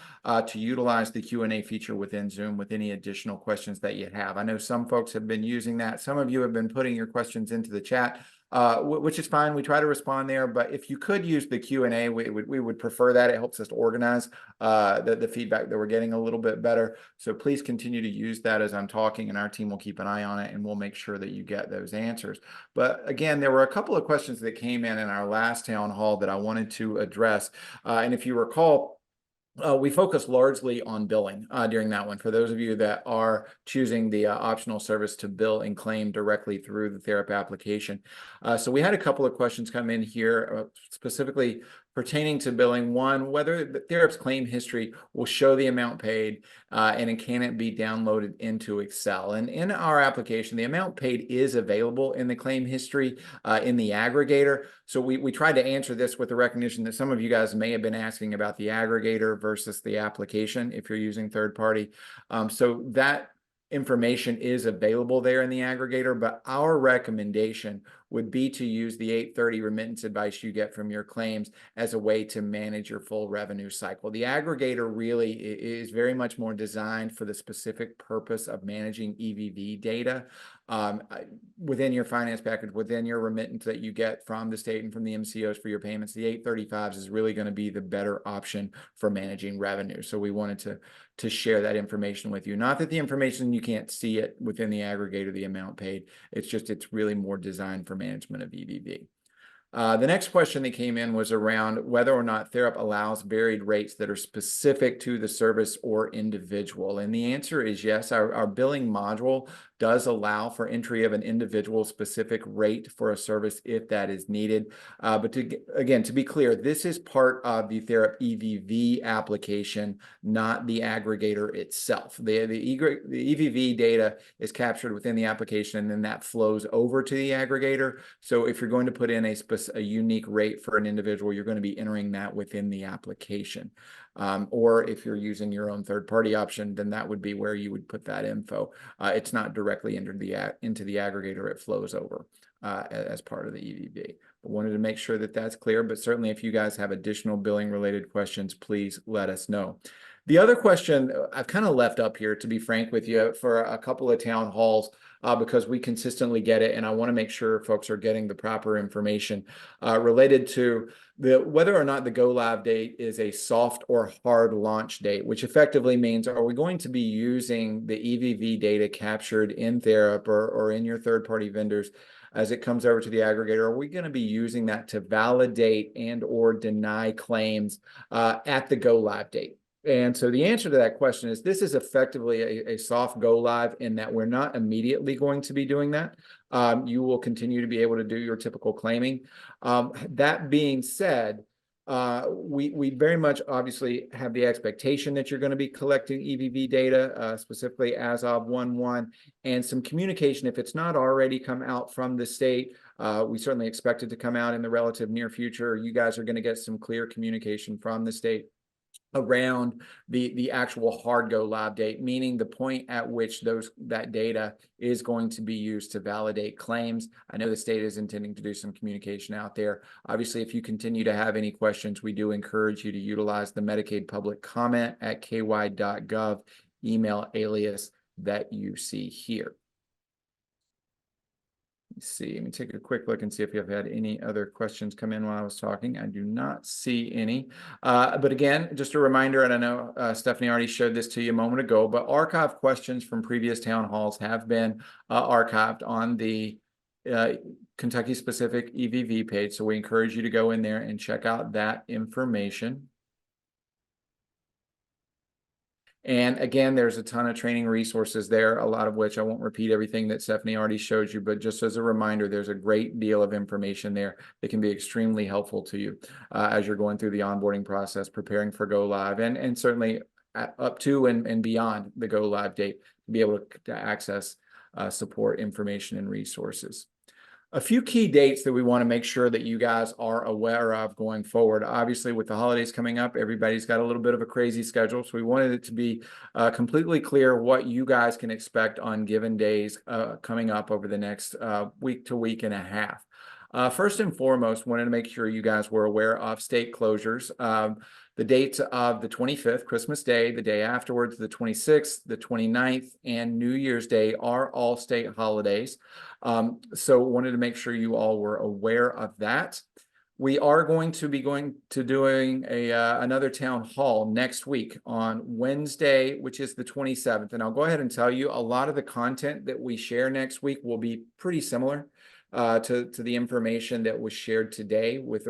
to utilize the Q&A feature within Zoom with any additional questions that you have. I know some folks have been using that. Some of you have been putting your questions into the chat. Which is fine. We try to respond there, but if you could use the Q&A, we would prefer that. It helps us to organize the feedback that we're getting a little bit better. So please continue to use that as I'm talking, and our team will keep an eye on it, and we'll make sure that you get those answers. But again, there were a couple of questions that came in our last town hall that I wanted to address. And if you recall, we focused largely on billing during that one. For those of you that are choosing the optional service to bill and claim directly through the Therap application. So we had a couple of questions come in here specifically pertaining to billing. One, whether the Therap's claim history will show the amount paid and can it be downloaded into Excel. And in our application, the amount paid is available in the claim history in the aggregator. So we tried to answer this with the recognition that some of you guys may have been asking about the aggregator versus the application if you're using third party. So that information is available there in the aggregator, but our recommendation would be to use the 830 remittance advice you get from your claims as a way to manage your full revenue cycle. The aggregator really is very much more designed for the specific purpose of managing EVV data within your finance package, within your remittance that you get from the state and from the MCOs for your payments. The 835s is really going to be the better option for managing revenue. So we wanted to share that information with you. Not that the information, you can't see it within the aggregator, the amount paid. It's just, it's really more designed for management of EVV. The next question that came in was around whether or not Therap allows varied rates that are specific to the service or individual. And the answer is yes. Our billing module does allow for entry of an individual specific rate for a service if that is needed. But again, to be clear, this is part of the Therap EVV application, not the aggregator itself. The EVV data is captured within the application, and then that flows over to the aggregator. So if you're going to put in a unique rate for an individual, you're going to be entering that within the application. Or if you're using your own third-party option, then that would be where you would put that info. It's not directly into the aggregator. It flows over as part of the EVV. But wanted to make sure that that's clear. But certainly, if you guys have additional billing-related questions, please let us know. The other question I've kind of left up here, to be frank with you, for a couple of town halls, because we consistently get it, and I want to make sure folks are getting the proper information related to whether or not the go live date is a soft or hard launch date, which effectively means, are we going to be using the EVV data captured in Therap or in your third-party vendors as it comes over to the aggregator? Are we going to be using that to validate and or deny claims at the go live date? And so the answer to that question is this is effectively a soft go live, in that we're not immediately going to be doing that. You will continue to be able to do your typical claiming. That being said, we very much obviously have the expectation that you're going to be collecting EVV data, specifically as of 1/1, and some communication, if it's not already come out from the state. We certainly expect it to come out in the relative near future. You guys are going to get some clear communication from the state around the actual hard go live date, meaning the point at which that data is going to be used to validate claims. I know the state is intending to do some communication out there. Obviously, if you continue to have any questions, we do encourage you to utilize the Medicaid public comment at ky.gov email alias that you see here. Let's see, let me take a quick look and see if you've had any other questions come in while I was talking. I do not see any. But again, just a reminder, and I know Stephanie already showed this to you a moment ago, but archive questions from previous town halls have been archived on the Kentucky specific EVV page. So we encourage you to go in there and check out that information. And again, there's a ton of training resources there, a lot of which I won't repeat everything that Stephanie already showed you, but just as a reminder, there's a great deal of information there that can be extremely helpful to you as you're going through the onboarding process, preparing for go live, and certainly up to and beyond the go live date to be able to access support, information, and resources. A few key dates that we want to make sure that you guys are aware of going forward. Obviously, with the holidays coming up, everybody's got a little bit of a crazy schedule. So we wanted it to be completely clear what you guys can expect on given days coming up over the next week to week and a half. First and foremost, wanted to make sure you guys were aware of state closures. The dates of the 25th, Christmas Day, the day afterwards, the 26th, the 29th, and New Year's Day are all state holidays. So wanted to make sure you all were aware of that. We are going to be doing another town hall next week on Wednesday, which is the 27th. And I'll go ahead and tell you a lot of the content that we share next week will be pretty similar to the information that was shared today, with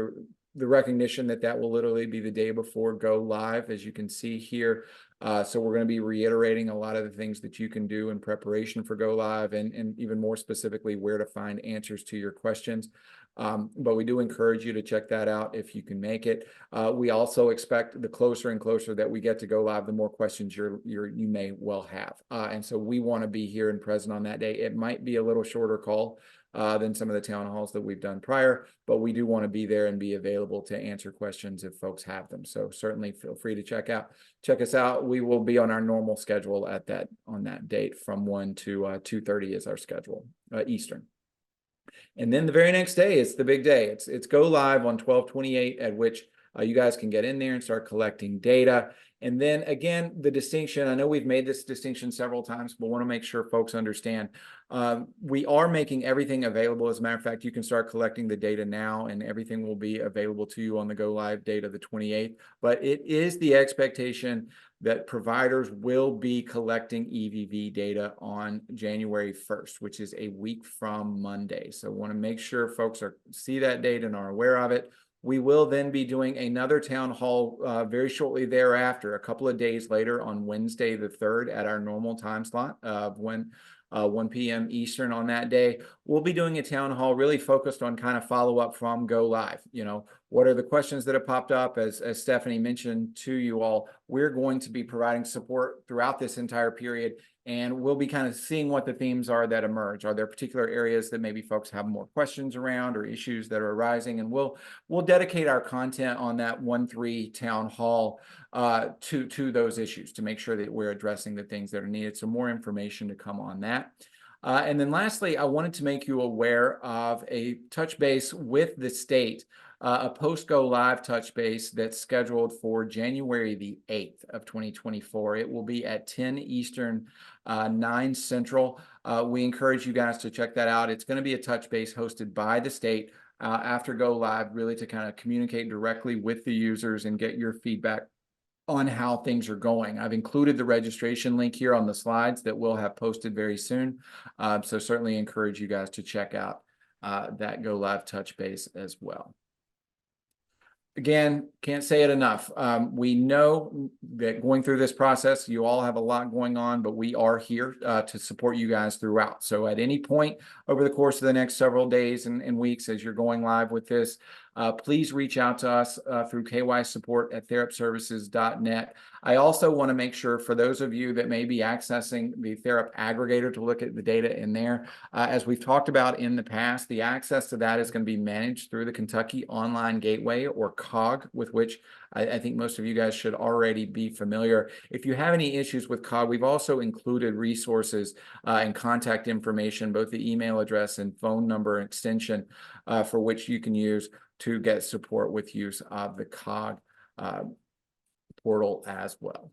the recognition that that will literally be the day before go live, as you can see here. So we're going to be reiterating a lot of the things that you can do in preparation for go live, and even more specifically where to find answers to your questions. But we do encourage you to check that out if you can make it. We also expect the closer and closer that we get to go live, the more questions you may well have. And so we want to be here and present on that day. It might be a little shorter call than some of the town halls that we've done prior, but we do want to be there and be available to answer questions if folks have them. So certainly feel free to check us out. We will be on our normal schedule on that date from 1 to 2:30 is our schedule, Eastern. And then the very next day, it's the big day. It's go live on 12/28, at which you guys can get in there and start collecting data. And then again, the distinction, I know we've made this distinction several times, but want to make sure folks understand. We are making everything available. As a matter of fact, you can start collecting the data now, and everything will be available to you on the go live date of the 28th. But it is the expectation that providers will be collecting EVV data on January 1st, which is a week from Monday. So want to make sure folks see that date and are aware of it. We will then be doing another town hall very shortly thereafter, a couple of days later on Wednesday the 3rd at our normal time slot of 1 p.m. Eastern on that day. We'll be doing a town hall really focused on kind of follow up from go live. You know, what are the questions that have popped up? As Stephanie mentioned to you all, we're going to be providing support throughout this entire period, and we'll be kind of seeing what the themes are that emerge. Are there particular areas that maybe folks have more questions around or issues that are arising? And we'll dedicate our content on that 1-3 town hall to those issues to make sure that we're addressing the things that are needed. So more information to come on that. And then lastly, I wanted to make you aware of a touch base with the state, a post-go live touch base that's scheduled for January the 8th of 2024. It will be at 10 Eastern, 9 Central. We encourage you guys to check that out. It's going to be a touch base hosted by the state after go live, really to kind of communicate directly with the users and get your feedback on how things are going. I've included the registration link here on the slides that we'll have posted very soon. So certainly encourage you guys to check out that go live touch base as well. Again, can't say it enough. We know that going through this process, you all have a lot going on, but we are here to support you guys throughout. So at any point over the course of the next several days and weeks as you're going live with this, please reach out to us through kysupport@therapservices.net. I also want to make sure for those of you that may be accessing the Therap aggregator to look at the data in there, as we've talked about in the past, the access to that is going to be managed through the Kentucky Online Gateway, or COG, with which I think most of you guys should already be familiar. If you have any issues with COG, we've also included resources and contact information, both the email address and phone number extension for which you can use to get support with use of the COG portal as well.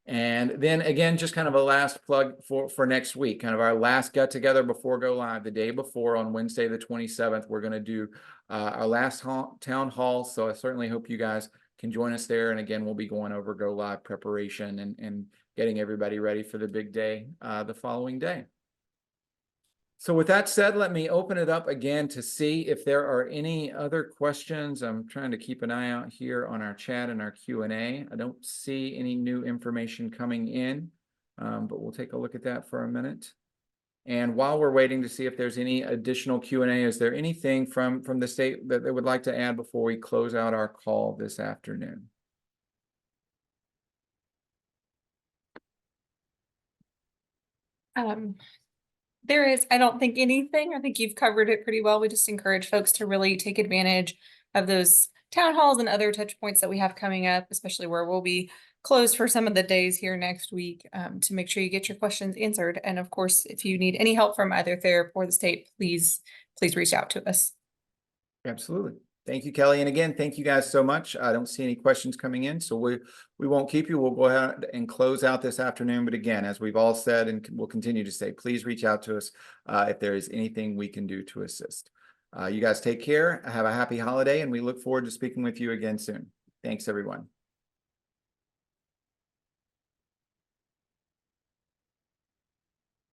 And then again, just kind of a last plug for next week, kind of our last get together before go live. The day before, on Wednesday the 27th, we're going to do our last town hall. So I certainly hope you guys can join us there. And again, we'll be going over go live preparation and getting everybody ready for the big day the following day. So with that said, let me open it up again to see if there are any other questions. I'm trying to keep an eye out here on our chat and our Q&A. I don't see any new information coming in, but we'll take a look at that for a minute. And while we're waiting to see if there's any additional Q&A, is there anything from the state that they would like to add before we close out our call this afternoon? There is, I don't think anything. I think you've covered it pretty well. We just encourage folks to really take advantage of those town halls and other touch points that we have coming up, especially where we'll be closed for some of the days here next week, to make sure you get your questions answered. And of course, if you need any help from either therapy or the state, please reach out to us. Absolutely. Thank you, Kelly. And again, thank you guys so much. I don't see any questions coming in, so we won't keep you. We'll go ahead and close out this afternoon. But again, as we've all said, and we'll continue to say, please reach out to us if there is anything we can do to assist. You guys take care. Have a happy holiday, and we look forward to speaking with you again soon. Thanks, everyone.